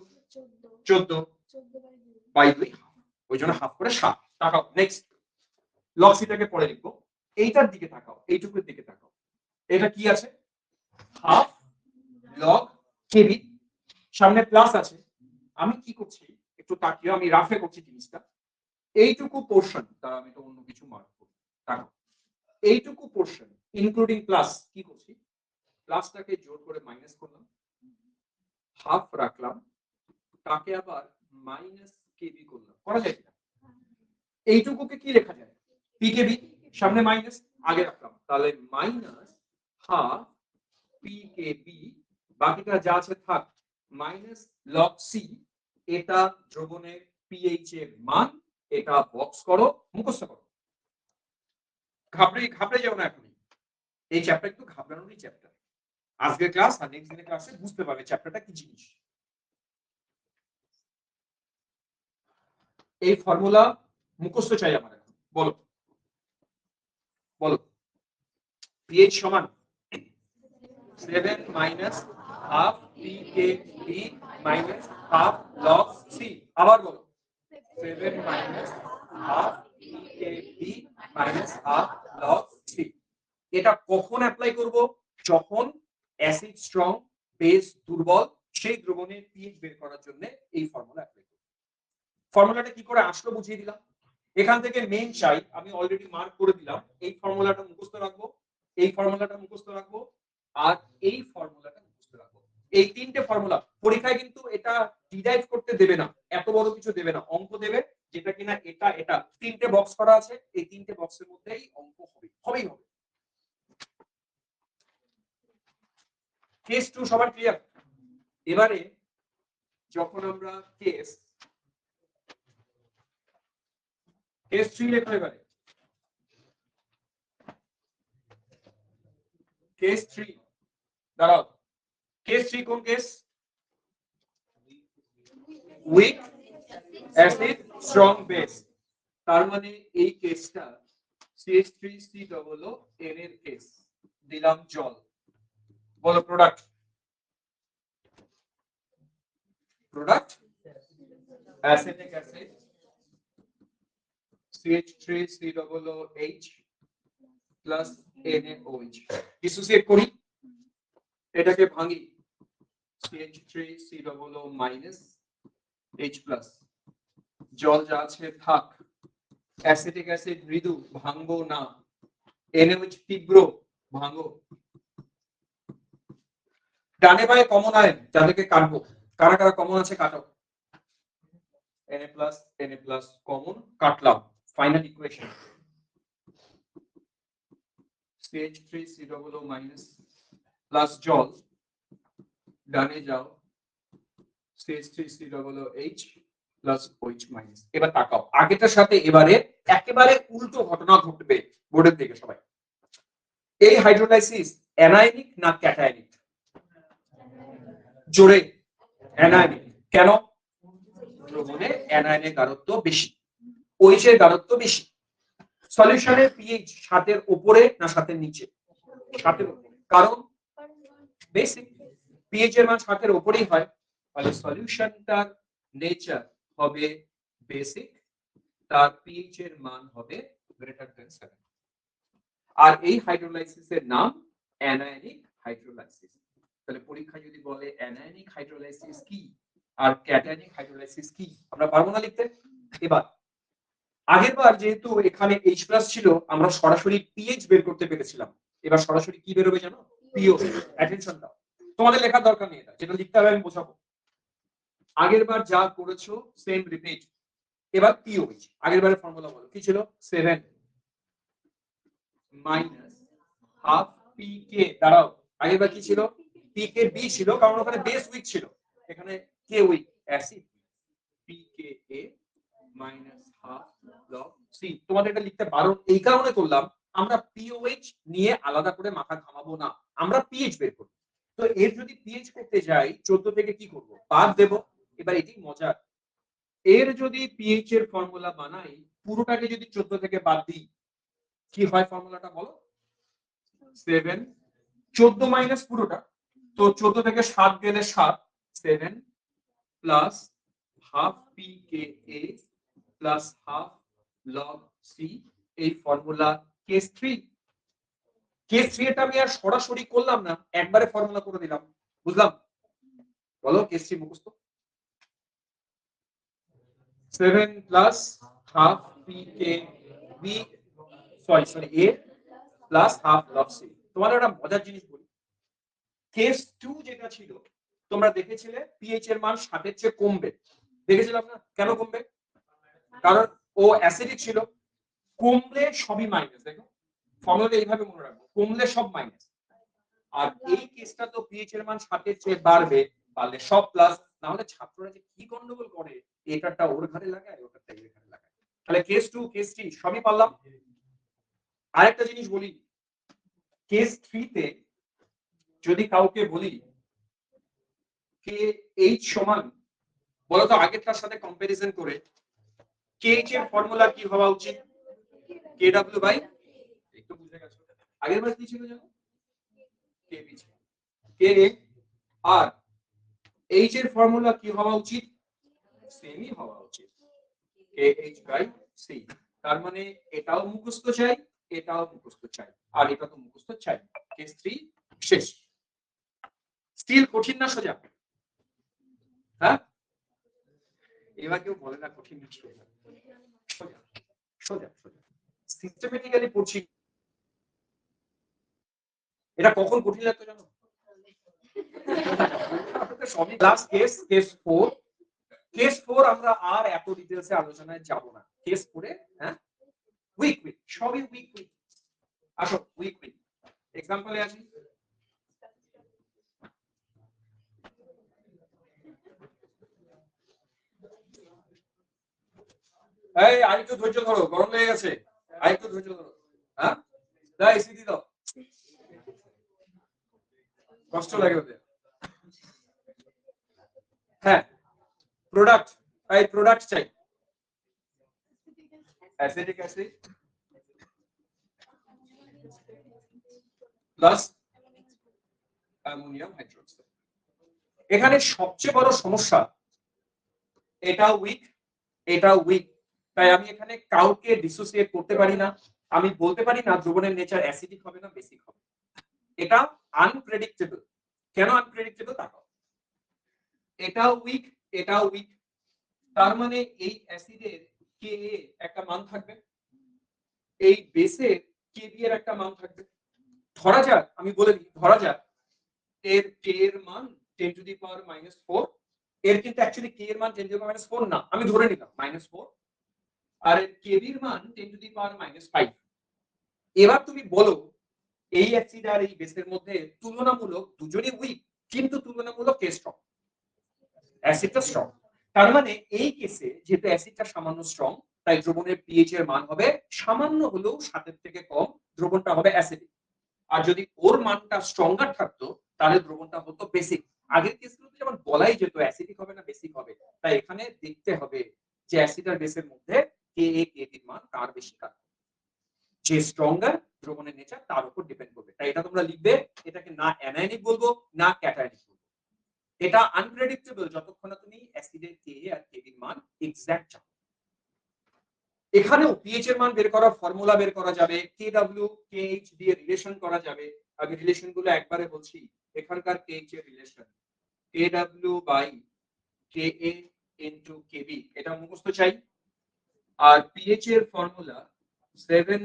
14 বাই 2, ওই জন্য হাফ করে 7। তাকাও নেক্সট লগ সিটাকে পরে লিখবো। এইটার দিকে তাকাও, এইটুকুর দিকে তাকাও, এটা কি আছে? হাফ লগ কেবি, সামনে প্লাস আছে। আমি কি করছি একটু তাকিয়ে, আমি রাফে করছি জিনিসটা। এইটুকু পোর্শন, তার আমি তো অন্য কিছু মার্ক করি, তাকাও এইটুকু পোর্শন ইনক্লুডিং প্লাস কি করছি, প্লাসটাকে জোর করে মাইনাস করলাম, হাফ রাখলাম, তাকে আবার মাইনাস কেবি করলাম। করা যায় কিনা? এইটুকুকে কি লেখা যায়? পিকেবি, সামনে মাইনাস, আগে রাখলাম, তাহলে মাইনাস হাফ পিকেবি, বাকিটা যা আছে থাক, মাইনাস লগ সি, এটা দ্রবণের পিএইচ এর মান, এটা বক্স করো, মুখস্থ করো, ঘাবড়ে যাও না এখন। এই চ্যাপ্টার একটু ঘাবড়ানোরই চ্যাপ্টার। আজকের ক্লাস আর নেক্সট দিনের ক্লাসে বুঝতে পারবে চ্যাপ্টারটা কি জিনিস। এই ফর্মুলা মুখস্থ চাই আমার এখন। বলো বলো, পিএইচ সমান 7 minus half pKb minus half log C. আবার বলো 7 minus half pKb minus half log C. এটা কখন অ্যাপ্লাই করব? যখন অ্যাসিড স্ট্রং, বেস দুর্বল, সেই দ্রবণের পিএইচ বের করার জন্য এই ফর্মুলা অ্যাপ্লাই করব। ফর্মুলাটা কি করে আসলো বুঝিয়ে দিলাম। এখান থেকে মেইন চাই, আমি অলরেডি মার্ক করে দিলাম। এই ফর্মুলাটা মুখস্থ রাখবো, এই ফর্মুলাটা মুখস্থ রাখবো, আর এই ফর্মুলাটা মুখস্থ রাখবো। এই তিনটে ফর্মুলা পরীক্ষায় কিন্তু এটা ডিরাইভ করতে দেবে না, এত বড় কিছু দেবে না, অঙ্ক দেবে যেটা কিনা এটা এটা তিনটে বক্স করা আছে, এই তিনটে বক্সের মধ্যেই অঙ্ক হবেই হবে। কেস 2 সবার ক্লিয়ার? এবারে যখন আমরা কেস 3 লেখো, এবারে কেস 3 দাঁড়াও, কেস 3 কোন case? Week acid strong base. তার মানে এই কেসটা CH3COO N এর কেস, দিলাম জল। বলো product, product acetic acid CH3COOH plus NaOH। Dissociate করি, এটাকে ভাঙি, CH3COO মাইনাস H প্লাস, জল যা আছে থাক, অ্যাসিটিক অ্যাসিড মৃদু, ভাঙবো না, NaOH তীব্র, ভাঙো। ডানে বায়ে কমন আয়ন যাদেরকে কাটবো, কারা কারা কমন আছে কাটো, Na কমন কাটলাম। Final equation CH3COO minus plus জল, ডানে যাও, CH3COOH প্লাস OH মাইনাস। এবার তাকাও, আগেটার সাথে এবারে একেবারে উল্টো ঘটনা ঘটবে বোর্ডের দিকে সবাই। এই হাইড্রোলাইসিস অ্যানায়নিক না ক্যাটায়নিক? জোরে, অ্যানায়নিক। কেন? দ্রবণে অ্যানায়নের গাঢ়ত্ব বেশি, OH এর গাঢ়ত্ব বেশি। সলিউশনের পিএইচ 7 এর উপরে না 7 এর নিচে? 7 এর উপরে, কারণ বেসিক পিএইচ এর মান 7 এর উপরেই হয়, তাহলে সলিউশনটার নেচার হবে বেসিক, তার পিএইচ এর মান হবে গ্রেটার দ্যান 7। আর এই হাইড্রোলাইসিসের নাম অ্যানায়নিক হাইড্রোলাইসিস। তাহলে পরীক্ষায় যদি বলে অ্যানায়নিক হাইড্রোলাইসিস কি আর ক্যাটায়নিক হাইড্রোলাইসিস কি, আমরা পারবো না লিখতে। এবার আগের বার যেহেতু এখানে H+ ছিল, আমরা সরাসরি পিএইচ বের করতে পেরেছিলাম। এবার সরাসরি কি বের হবে জানো? পিও। অ্যাটেনশন দাও, তোমাদের লেখার দরকার নেই, এটা যেটা লিখতে হবে আমি বোঝাবো। আগের বার যা করেছো সেম রিপিট। এবার পিওএইচ, আগের বারের ফর্মুলা বলো কি ছিল? 7 মাইনাস হাফ পিকে, দাঁড়াও আগের বার কি ছিল? পিকে বি ছিল কারণ ওখানে বেস উইক ছিল, এখানে কে উইক অ্যাসিড পিকে এ মাইনাস হাফ লগ সি। তোমাদের এটা লিখতে বারণ এই কারণে করলাম, আমরা পিওএইচ নিয়ে আলাদা করে মাথা ঘামাবো না, আমরা পিএইচ বের করব। তো এর যদি পিএইচ করতে যাই 14 থেকে কি করব, বাদ দেব। এবার এটি মজা, এর যদি পিএইচ এর ফর্মুলা বানাই, পুরোটাকে যদি 14 থেকে বাদ দিই, কি হয় ফর্মুলাটা বলো? 7 14 মাইনাস পুরোটা, তো 14 থেকে 7 গেলে 7, 7 প্লাস হাফ পিকে এ প্লাস হাফ লগ সি। এই ফর্মুলা কেস 3। কেস 3 এটা আমি আর সরাসরি করলাম না, একবারে ফর্মুলা করে দিলাম, বুঝলাম? বলো কেস 3 মুখস্থ। 7 প্লাস হাফ পিকে বি সরি এ প্লাস হাফ লগ সি। তোমাদের একটা মজার জিনিস বলি, কেস 2 যেটা ছিল তোমরা দেখেছিলে পিএইচ এর মান 7 এর চেয়ে কমবে, দেখেছিলাম না? কেন কমবে? কারণ ও অ্যাসিডিক ছিল, কমলে সবই মাইনাস। দেখো ফর্মুলাটা এইভাবে মনে রাখবো, কমলে সব মাইনাস। আর এই কেসটা তো পিএইচ এর মান 7 এর চেয়ে বাড়বে, বাড়লে সব প্লাস। না হলে ছাত্ররা যে কি গন্ডগোল করে, এটাটা ওর ঘাড়ে লাগায় ওটাটা এর ঘাড়ে লাগায়। তাহলে কেস 2 কেস 3 সবই পারলাম। আরেকটা জিনিস বলি, কেস 3 তে যদি কাউকে বলি কে এইচ সমান, বলো তো আগেরটার সাথে কম্পারিজন করে কে এইচ এর ফর্মুলা কি হওয়া উচিত? কে ডাব্লিউ বাই, একটু বুঝে গেছো, আগের বার কি ছিল জানো? কে বি ছিল, কে এ। আর এইচ এর ফর্মুলা কি হওয়া উচিত? সেমই হওয়া উচিত, কে এইচ বাই সি। তার মানে এটাও মুখস্থ চাই, এটাও মুখস্থ চাই, আর এটা তো মুখস্থ চাই। কেস 3 শেষ। স্টিল কঠিন না সোজা? হ্যাঁ, এবার কেউ বলে না কঠিন না সোজা, সোজা সোজা সোজা সিস্টেমেটিক্যালি পড়ছি। এটা কখন কঠিন লাগতো জানো? সবই লাস্ট কেস, কেস 4। কেস 4 আমরা আর এত ডিটেইলসে আলোচনায় যাব না। কেস 4 এ হ্যাঁ উইক উইক, সবই উইক উইক। আসো উইক উইক এক্সাম্পলে আসি। এই আরেকটু ধৈর্য ধরো, গরম লেগে গেছে, আরেকটু ধৈর্য ধরো। হ্যাঁ তাই সিটি দাও, কষ্ট লাগে ওদের। হ্যাঁ প্রোডাক্ট, এই প্রোডাক্ট চাই, acetic acid plus ammonium hydroxide. এখানে সবচেয়ে বড় সমস্যা, এটা উইক, এটা উইক, তাই আমি এখানে কাউকে ডিসোসিয়েট করতে পারি না। আমি বলতে পারি না দ্রবণের নেচার অ্যাসিডিক হবে না বেসিক হবে। এটা আনপ্রেডিক্টেবল। কেন আনপ্রেডিক্টেবল? তা এটা উইক, এটা উইক, তার মানে এই অ্যাসিডের কে একটা মান থাকবে, এই বেসের কে বি এর একটা মান থাকবে। ধরা যাক, আমি বলে দিই, ধরা যাক এর কে এর মান 10 টু দি পাওয়ার -4, এর কিন্তু অ্যাকচুয়ালি কে এর মান 10 টু দি পাওয়ার -4 না, আমি ধরে নিলাম -4, আর এর কে বি এর মান 10 টু দি পাওয়ার -5। এবার তুমি বলো এই অ্যাসিড আর এই বেসের মধ্যে তুলনামূলক দুজনই উইক, কিন্তু তুলনামূলক কে স্ট্রং? অ্যাসিডটা স্ট্রং। তার মানে এই কেসে যেহেতু অ্যাসিডটা সামান্য স্ট্রং, তাই দ্রবণের পিএইচ এর মান হবে সামান্য হলেও 7 এর থেকে কম, দ্রবণটা হবে অ্যাসিডিক। আর যদি ওর মানটা স্ট্রঙ্গার থাকতো তাহলে দ্রবণটা হতো বেসিক। আগের কেসগুলোতে যেমন বলাই যেত অ্যাসিডিক হবে না বেসিক হবে, তাই এখানে দেখতে হবে যে অ্যাসিড আর বেসের মধ্যে কে এ কে বি মান কার বেশি কার, যে স্ট্রঙ্গার দ্রবণের নেচার তার উপর ডিপেন্ড করবে। তাই এটা তোমরা লিখবে, এটাকে না অ্যানায়নিক বলবো না ক্যাটায়নিক বলবো। এটা আনপ্রেডিক্টেবল যতক্ষণ না তুমি অ্যাসিডের কে আর কে বির মান এক্সাক্ট জানো। এখানেও পিএইচ এর মান বের করার ফর্মুলা বের করা যাবে, কেডব্লিউ কেএইচ দিয়ে রিলেশন করা যাবে। আমি রিলেশন গুলো একবারে বলছি, এখানকার কেএইচ এর relation KW by KA into KB, এটা মুখস্থ চাই। আর পিএইচ এর formula 7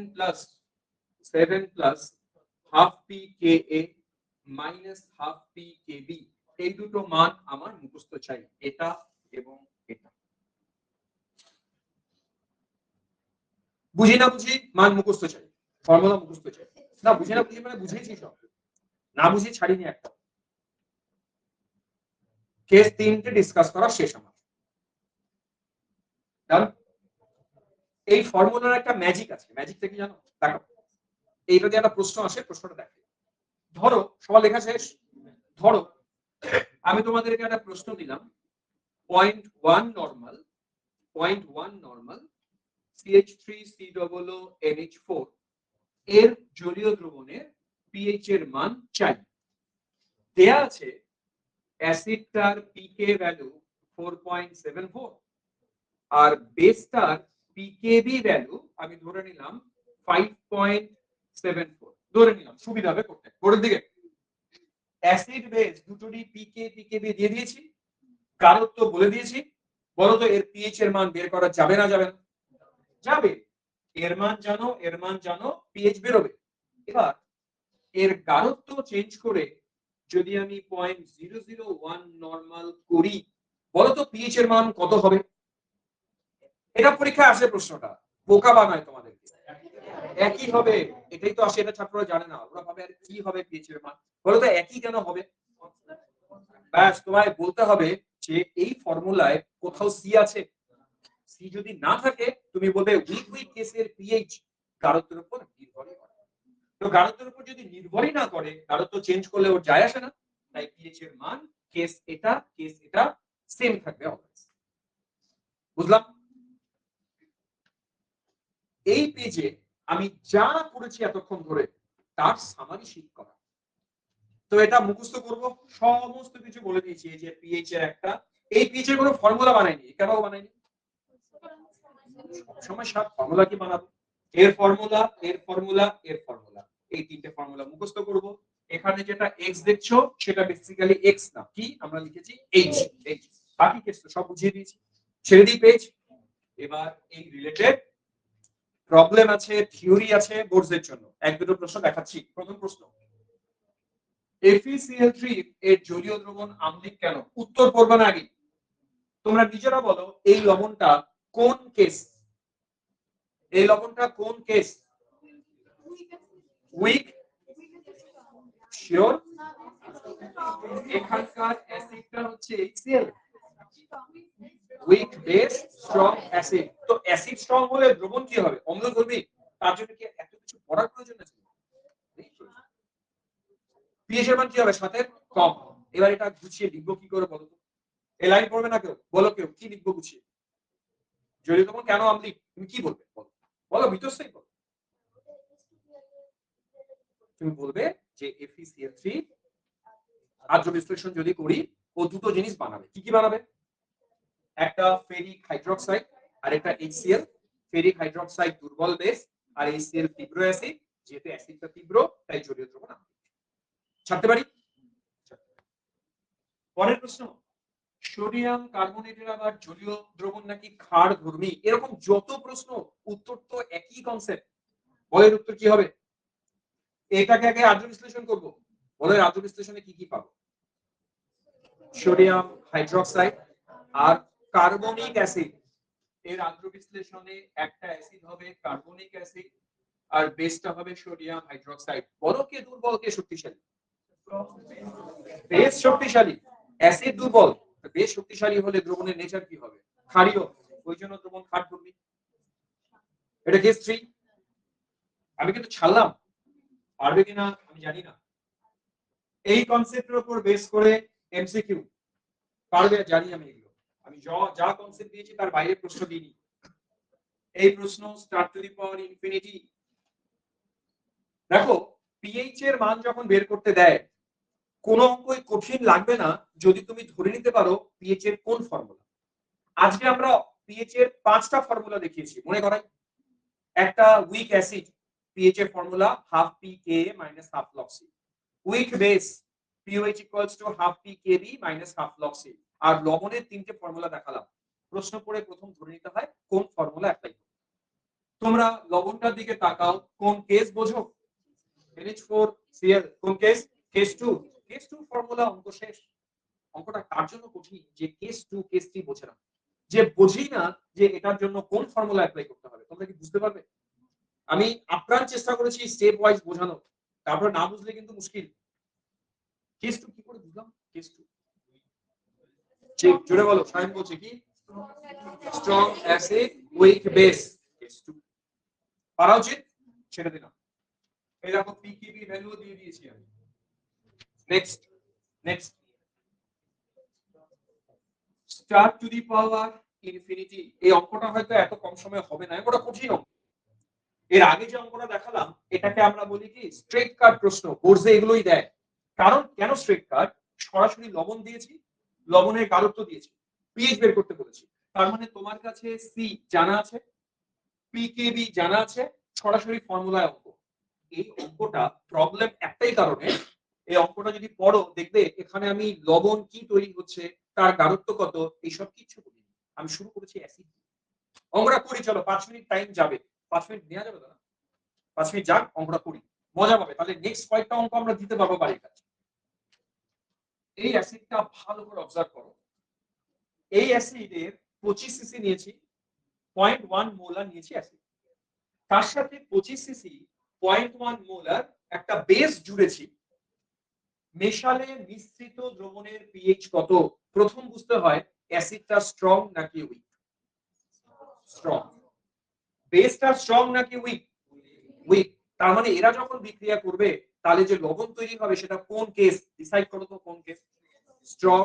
plus half p K A minus half p K B, এই দুটো মান আমার মুখস্থ চাই, এটা এবং এটা। বুঝি না বুঝি মান মুখস্থ চাই, ফর্মুলা মুখস্থ চাই। না বুঝি না বুঝি মানে বুঝেছি সব, না বুঝি ছাড়িনি একটা। কেস 3টে ডিসকাস করা শেষ আমার। এই ফর্মুলার একটা ম্যাজিক আছে, ম্যাজিকটা কি জানো? দেখো এইটা দিয়ে একটা প্রশ্ন আসে, প্রশ্নটা দেখো। ধরো সবার লেখা শেষ। ধরো আমি তোমাদেরকে একটা প্রশ্ন দিলাম, 0.1 নরমাল, 0.1 নরমাল CH3COO NH4 এর জলীয় দ্রবণের পিএইচ এর মান চাই। দেয়া আছে অ্যাসিডটার পিকে ভ্যালু 4.74 আর বেসটার পিকেবি ভ্যালু আমি ধরে নিলাম 5.74 ধরে নিলাম, সুবিধা হবে করতে। পরের দিকে অ্যাসিড বেস দুটোরই পিকে পিকেবি দিয়ে দিয়েছি, গাঢ়ত্ব বলে দিয়েছি। বলো তো এর পিএইচ এর মান বের করা যাবে না যাবে না? যাবে। এর মান জানো, এর মান জানো, পিএইচ বেরোবে। এবার এর গাঢ়ত্ব চেঞ্জ করে যদি আমি 0.001 নরমাল করি, বলো তো পিএইচ এর মান কত হবে? এটা পরীক্ষায় আসে প্রশ্নটা, বোকা বানায় তোমাদেরকে। একই হবে, এটাই তো আসে, এটা ছাত্ররা জানে না, ওরা ভাবে আর কি হবে পিএইচ এর মান। বলো তো একই কেন হবে? ব্যাস তোমায় বলতে হবে যে এই ফর্মুলায় কোথাও সি আছে। সি যদি না থাকে তুমি বলবে উইক কেসের পিএইচ গাঢ়ত্বের উপর নির্ভরই করে। তো গাঢ়ত্বের উপর যদি নির্ভরই না করে, গাঢ়ত্ব চেঞ্জ করলে ওর যায় আসে না, তাই পিএইচ এর মান কেস এটা সেম থাকবে অলওয়েজ। বুঝলাম? এই পেজে আমি যা করেছি এতক্ষণ ধরে তার সামারি শীট করা। তো এটা মুখস্থ করব, সমস্ত কিছু বলে দিয়েছি। এই যে পিএইচ এর একটা, এই পিএইচ এর কোনো ফর্মুলা বানাইনি, কেন বানাইনি? সবসময় সব ফর্মুলা কি বানাবো? এর ফর্মুলা, এর ফর্মুলা, এর ফর্মুলা, এই তিনটে ফর্মুলা মুখস্থ করব। এখানে যেটা এক্স দেখছো সেটা বেসিক্যালি এক্স না, কি আমরা লিখেছি এইচ। এইচ বাকি কেস তো সব বুঝিয়ে দিয়েছি, ছেড়ে দিই পেজ। এবার এই রিলেটেড প্রবলেম আছে, থিওরি আছে বোর্ডসের জন্য। এক দুটো প্রশ্ন দেখাচ্ছি। প্রথম প্রশ্ন, FeCl3 এর জলীয় দ্রবণ আম্লিক কেন? উত্তর পড়বে না আগে, তোমরা নিজেরা বলো এই লবণটা কোন কেস? এই লবণটা কোন কেস? Week, sure? এখানকার অ্যাসিডটা হচ্ছে HCl, week base strong acid. তো অ্যাসিড স্ট্রং হলে দ্রবণ কি হবে? অম্ল ধর্মী। তার জন্য কি এত কিছু পড়ার প্রয়োজন আছে? পিএইচ এর মান কি হবে? 7 কম। এবার এটা গুছিয়ে লিখবো কি করে বলো তো? এই লাইন পড়বে না কেউ? বলো কেউ কি লিখবো গুছিয়ে? জলীয় দ্রবণ কেন আম্লিক তুমি কি বলবে? বলো বলো, বিতস্তাই বলো। তুমি বলবে যে FeCl3 আদ্র বিশ্লেষণ যদি করি ও দুটো জিনিস বানাবে। কি কি বানাবে? একটা ফেরিক হাইড্রোক্সাইড আর একটা HCl। ফেরিক হাইড্রোক্সাইড দুর্বল বেস আর HCl তীব্র অ্যাসিড। যেহেতু অ্যাসিডটা তীব্র তাই জলীয় দ্রবণ আম্লিক। ছাড়তে পারি? পরের প্রশ্ন, সোডিয়াম কার্বনেটের আবার জলীয় দ্রবণ নাকি ক্ষার ধর্মী। এরকম যত প্রশ্ন, উত্তর তো একই কনসেপ্ট। বলের উত্তর কি হবে? এটাকে আগে আদ্র বিশ্লেষণ করব। বলের আদ্র বিশ্লেষণে কি কি পাবো? সোডিয়াম হাইড্রোক্সাইড আর কার্বনিক অ্যাসিড। এর আদ্র বিশ্লেষণে একটা অ্যাসিড হবে কার্বনিক অ্যাসিড আর বেসটা হবে সোডিয়াম হাইড্রোক্সাইড। বলো কে দুর্বল কে শক্তিশালী? বেস শক্তিশালী, অ্যাসিড দুর্বল। বেস শক্তিশালী হলে দ্রবণের নেচার কি হবে? ক্ষারীয়, ওই জন্য দ্রবণ ক্ষার ধর্মী। এটা কেস 3। আমি কিন্তু ছাড়লাম, পারবে কিনা আমি জানি না। এই কনসেপ্টের উপর বেস করে এমসিকিউ পারবে জানি আমি। এগুলো আমি যা কনসেপ্ট দিয়েছি তার বাইরে প্রশ্ন দিইনি। এই প্রশ্ন star two the power infinity. দেখো পিএইচ এর মান যখন বের করতে দেয়, কোন অঙ্কই কঠিন লাগবে না যদি তুমি ধরে নিতে পারো পিএইচ এর কোন ফর্মুলা। আজকে আমরা পিএইচ এর 5টা ফর্মুলা দেখিয়েছি, মনে করাই। একটা উইক অ্যাসিড, পিএইচ এর formula half pK minus half log C. Weak base, pH equals to half pKb minus half log C। আর লবণের তিনটে ফর্মুলা দেখালাম। প্রশ্ন পড়ে প্রথম ধরে নিতে হয় কোন ফর্মুলা অ্যাপ্লাই করবে। তোমরা লবণটার দিকে তাকাও, কোন কেস বোঝো? NH4Cl। কোন কেস? কেস 2। কেস 2 ফর্মুলা, অঙ্ক শেষ। অঙ্কটা কার জন্য কঠিন? যে কেস 2 কেস 3 বোঝে না, যে বোঝেই না যে এটার জন্য কোন ফর্মুলা অ্যাপ্লাই করতে হবে। তোমরা কি বুঝতে পারবে? আমি আপ্রাণ চেষ্টা করেছি স্টেপ ওয়াইজ বোঝানো, তারপর না বুঝলে কিন্তু মুশকিল। কেস 2 কি করে বুঝলাম? কেস 2 ঠিক জোরে বলো। সায়ন বলছে কি স্ট্রং অ্যাসিড উইক বেস। পারা উচিত, ছেড়ে দিলাম। এই দেখো পিকেবি ভ্যালু দিয়ে দিয়েছি আমি। Next next star two the power infinity. এই অঙ্কটা হয়তো এত কম সময় হবে না, এটা কঠিন অঙ্ক। এর আগে যে অঙ্কটা দেখালাম এটাকে আমরা বলি কি স্ট্রেট কাট প্রশ্ন। কোর্সে এগুলোই দেয়। কারণ কেন স্ট্রেট কাট? সরাসরি লবণ দিয়েছি, লবণের গাঢ়ত্ব দিয়েছি, পিএইচ বের করতে বলেছি। তার মানে তোমার কাছে সি জানা আছে, পিকেবি জানা আছে, সরাসরি ফর্মুলায় অঙ্ক। এই অঙ্কটা প্রবলেম একটাই কারণে, এই অঙ্কটা যদি পড়ো দেখবে এখানে আমি লবণ কি তৈরি হচ্ছে, তার গাঢ়ত্ব কত, এইসব কিছু বলিনি। আমি শুরু করেছি অ্যাসিড। অঙ্কটা করি, চলো 5 মিনিট টাইম যাবে। 5 মিনিট নেওয়া যাবে না? 5 মিনিট যাক, অঙ্কটা করি, মজা পাবে। তাহলে নেক্সট কয়েকটা অঙ্ক আমরা দিতে পারবো বাড়ির কাছে। এই অ্যাসিডটা ভালো করে অবজার্ভ করো। এই অ্যাসিডের 25 সিসি নিয়েছি, 0.1 মোলার নিয়েছি অ্যাসিড। তার সাথে 25 সিসি 0.1 মোলার একটা বেস জুড়েছি। মেশালে মিশ্রিত দ্রবণের পিএইচ কত? প্রথম বুঝতে হয় অ্যাসিডটা স্ট্রং নাকি উইক। স্ট্রং। বেসটা স্ট্রং নাকি উইক? উইক। তার মানে এরা যখন বিক্রিয়া করবে তাহলে যে লবণ তৈরি হবে সেটা কোন কেস? ডিসাইড করো তো কোন কেস? Strong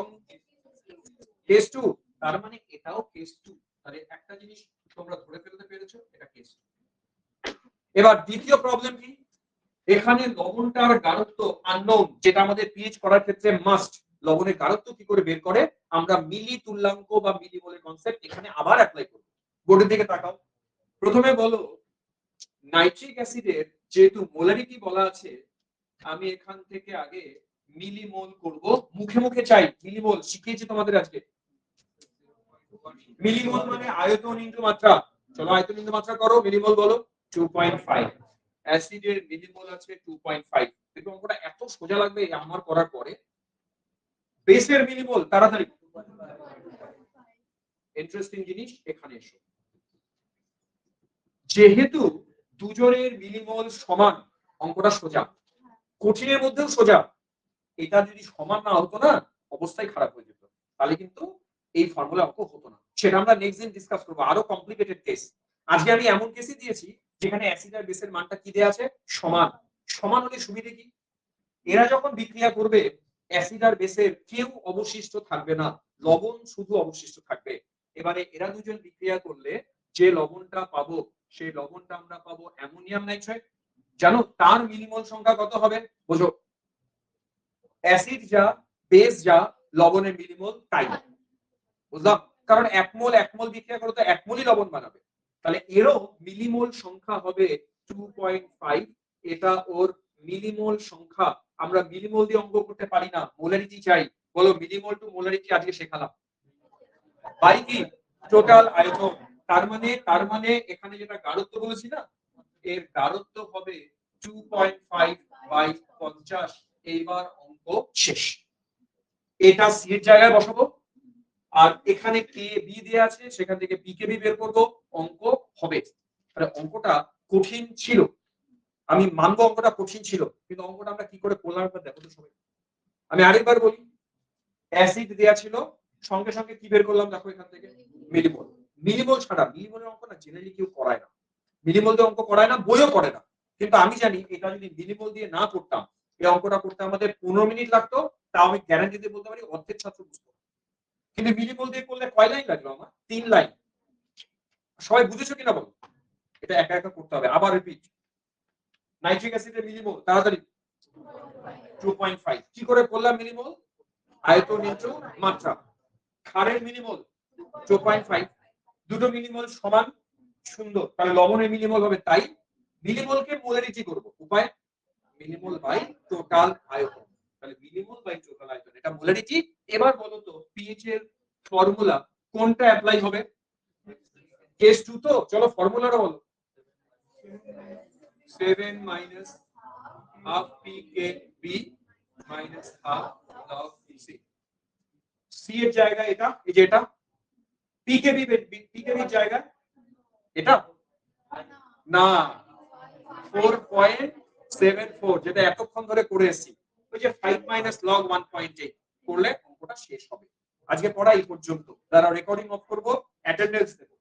case 2। তার মানে এটাও কেস 2। তাহলে একটা জিনিস তোমরা ধরে ফেলতে পেরেছো, এটা কেস 2। এবার দ্বিতীয় প্রবলেম কি? এখানে লবণটার গাঢ়ত্ব আননোন, যেটা আমাদের পিএইচ করার ক্ষেত্রে মাস্ট। লবণের গাঢ়ত্ব কি করে বের করে? আমরা মিলি তুল্যাঙ্ক বা মিলিমোলের কনসেপ্ট এখানে আবার অ্যাপ্লাই করব। বোর্ডের দিকে তাকাও। প্রথমে বলো নাইট্রিক অ্যাসিডের যেহেতু মোলারিটি বলা আছে, আমি এখান থেকে আগে মিলিমোল করব। মুখে মুখে চাই মিলিমোল, শিখিয়েছি তোমাদের আজকে। মিলিমোল মানে আয়তন ইনটু মাত্রা। চলো আয়তন ইনটু মাত্রা করো, মিলিমোল বলো 2.5। অ্যাসিডের মিলিমোল আছে 2.5। দেখো অঙ্কটা এত সোজা লাগবে আমার করার পরে। বেসের মিলিমোল তাড়াতাড়ি। ইন্টারেস্টিং জিনিস এখানে এসো। যেহেতু দুজনের মিলিমোল সমান, অঙ্কটা সোজা। কঠিনের মধ্যেও সোজা। এটা যদি সমান না হতো না, অবস্থাই খারাপ হয়ে যেত। তাহলে কিন্তু এই ফর্মুলা অঙ্ক হতো না। সেটা আমরা নেক্সট দিন ডিসকাস করব, আরো কমপ্লিকেটেড কেস। আজকে আমি এমন কেসই দিয়েছি যেখানে অ্যাসিড আর বেসের মানটা কি দেয়া আছে? সমান। সমান হলে সুবিধা কি? এরা যখন বিক্রিয়া করবে অ্যাসিড আর বেসের কেউ অবশিষ্ট থাকবে না, লবণ শুধু অবশিষ্ট থাকবে। এবারে এরা দুজন বিক্রিয়া করলে যে লবণটা পাবো সেই লবণটা আমরা পাবো অ্যামোনিয়াম নাইট্রেট। জানো তার মিলিমোল সংখ্যা কত হবে? বোঝো, অ্যাসিড যা বেস যা লবণের মিলিমোল তাই। বুঝলাম? কারণ এক মোল বিক্রিয়া করলে তো এক মোলই লবণ বানাবে। তাহলে এরও মিলিমোল সংখ্যা হবে 2.5। এটা ওর মিলিমোল সংখ্যা। আমরা মিলিমোল দিয়ে অঙ্ক করতে পারি না, মোলারিটি চাই। বলো মিলিমোল টু মোলারিটি আজকে শেখালাম। বাই কি টোটাল আয়তন। তার মানে এখানে যেটা গাঢ়ত্ব বলেছি না, এর গাঢ়ত্ব হবে 2.5 বাই 50। এইবার অঙ্ক শেষ। এটা সি এর জায়গায় বসাবো, আর এখানে কে বি দেয়া আছে, সেখান থেকে পি কে বি বের করব, অঙ্ক হবে। তাহলে অঙ্কটা কঠিন ছিল, আমি মানবো অঙ্কটা কঠিন ছিল, কিন্তু অঙ্কটা আমরা কি করে করলাম দেখো তো সবাই। আমি আরেকবার বলি, অ্যাসিড দেয়া ছিল, সঙ্গে সঙ্গে কি বের করলাম দেখো এখান থেকে? মিলিমোল। মিলিমোল ছাড়া মিলিমোলের অঙ্ক না জেনারেলি কেউ করায় না, মিলিমোল দিয়ে অঙ্ক করায় না, বইও করে না। কিন্তু আমি জানি এটা যদি মিলিমোল দিয়ে না করতাম, এই অঙ্কটা করতে আমাদের 15 মিনিট লাগতো। তাও আমি গ্যারান্টি দিয়ে বলতে পারি অর্ধেক ছাত্র বুঝতো। কিন্তু মিলিমোল দিয়ে করলে কয় লাইন লাগলো আমার? 3 লাইন। সবাই বুঝেছো কিনা বলো? এটা একা একা করতে হবে। আবার রিপিট, নাইট্রিক অ্যাসিডের মিলিমোল তাড়াতাড়ি 2.5। কি করে করলাম মিলিমোল? আয়তন ইনটু মাত্রা। ক্ষারের মিলিমোল 2.5। দুটো মিলিমোল সমান, সুন্দর। তাহলে লবণের মিলিমোল হবে তাই। মিলিমোলকে মোলারিটি করব, উপায় মিলিমোল বাই টোটাল আয়তন। তাহলে মিলিমোল বাই টোটাল আয়তন, এটা মোলারিটি। এবার বলো তো পিএইচ এর ফর্মুলা কোনটা অ্যাপ্লাই হবে? কেস 2 তো। চলো ফর্মুলাটা বলো। 7 minus half pKb minus half log Pc। C এর জায়গায় এটা, এই যে এটা পিকেবি, পিকেবির জায়গায় এটা না, 4.74 যেটা এতক্ষণ ধরে করে এসেছি। ওই যে 5 minus log 1.8 করলে অঙ্কটা শেষ হবে। আজকে পড়া এই পর্যন্ত। তারা রেকর্ডিং অফ করবো, অ্যাটেন্ডেন্স দেবো।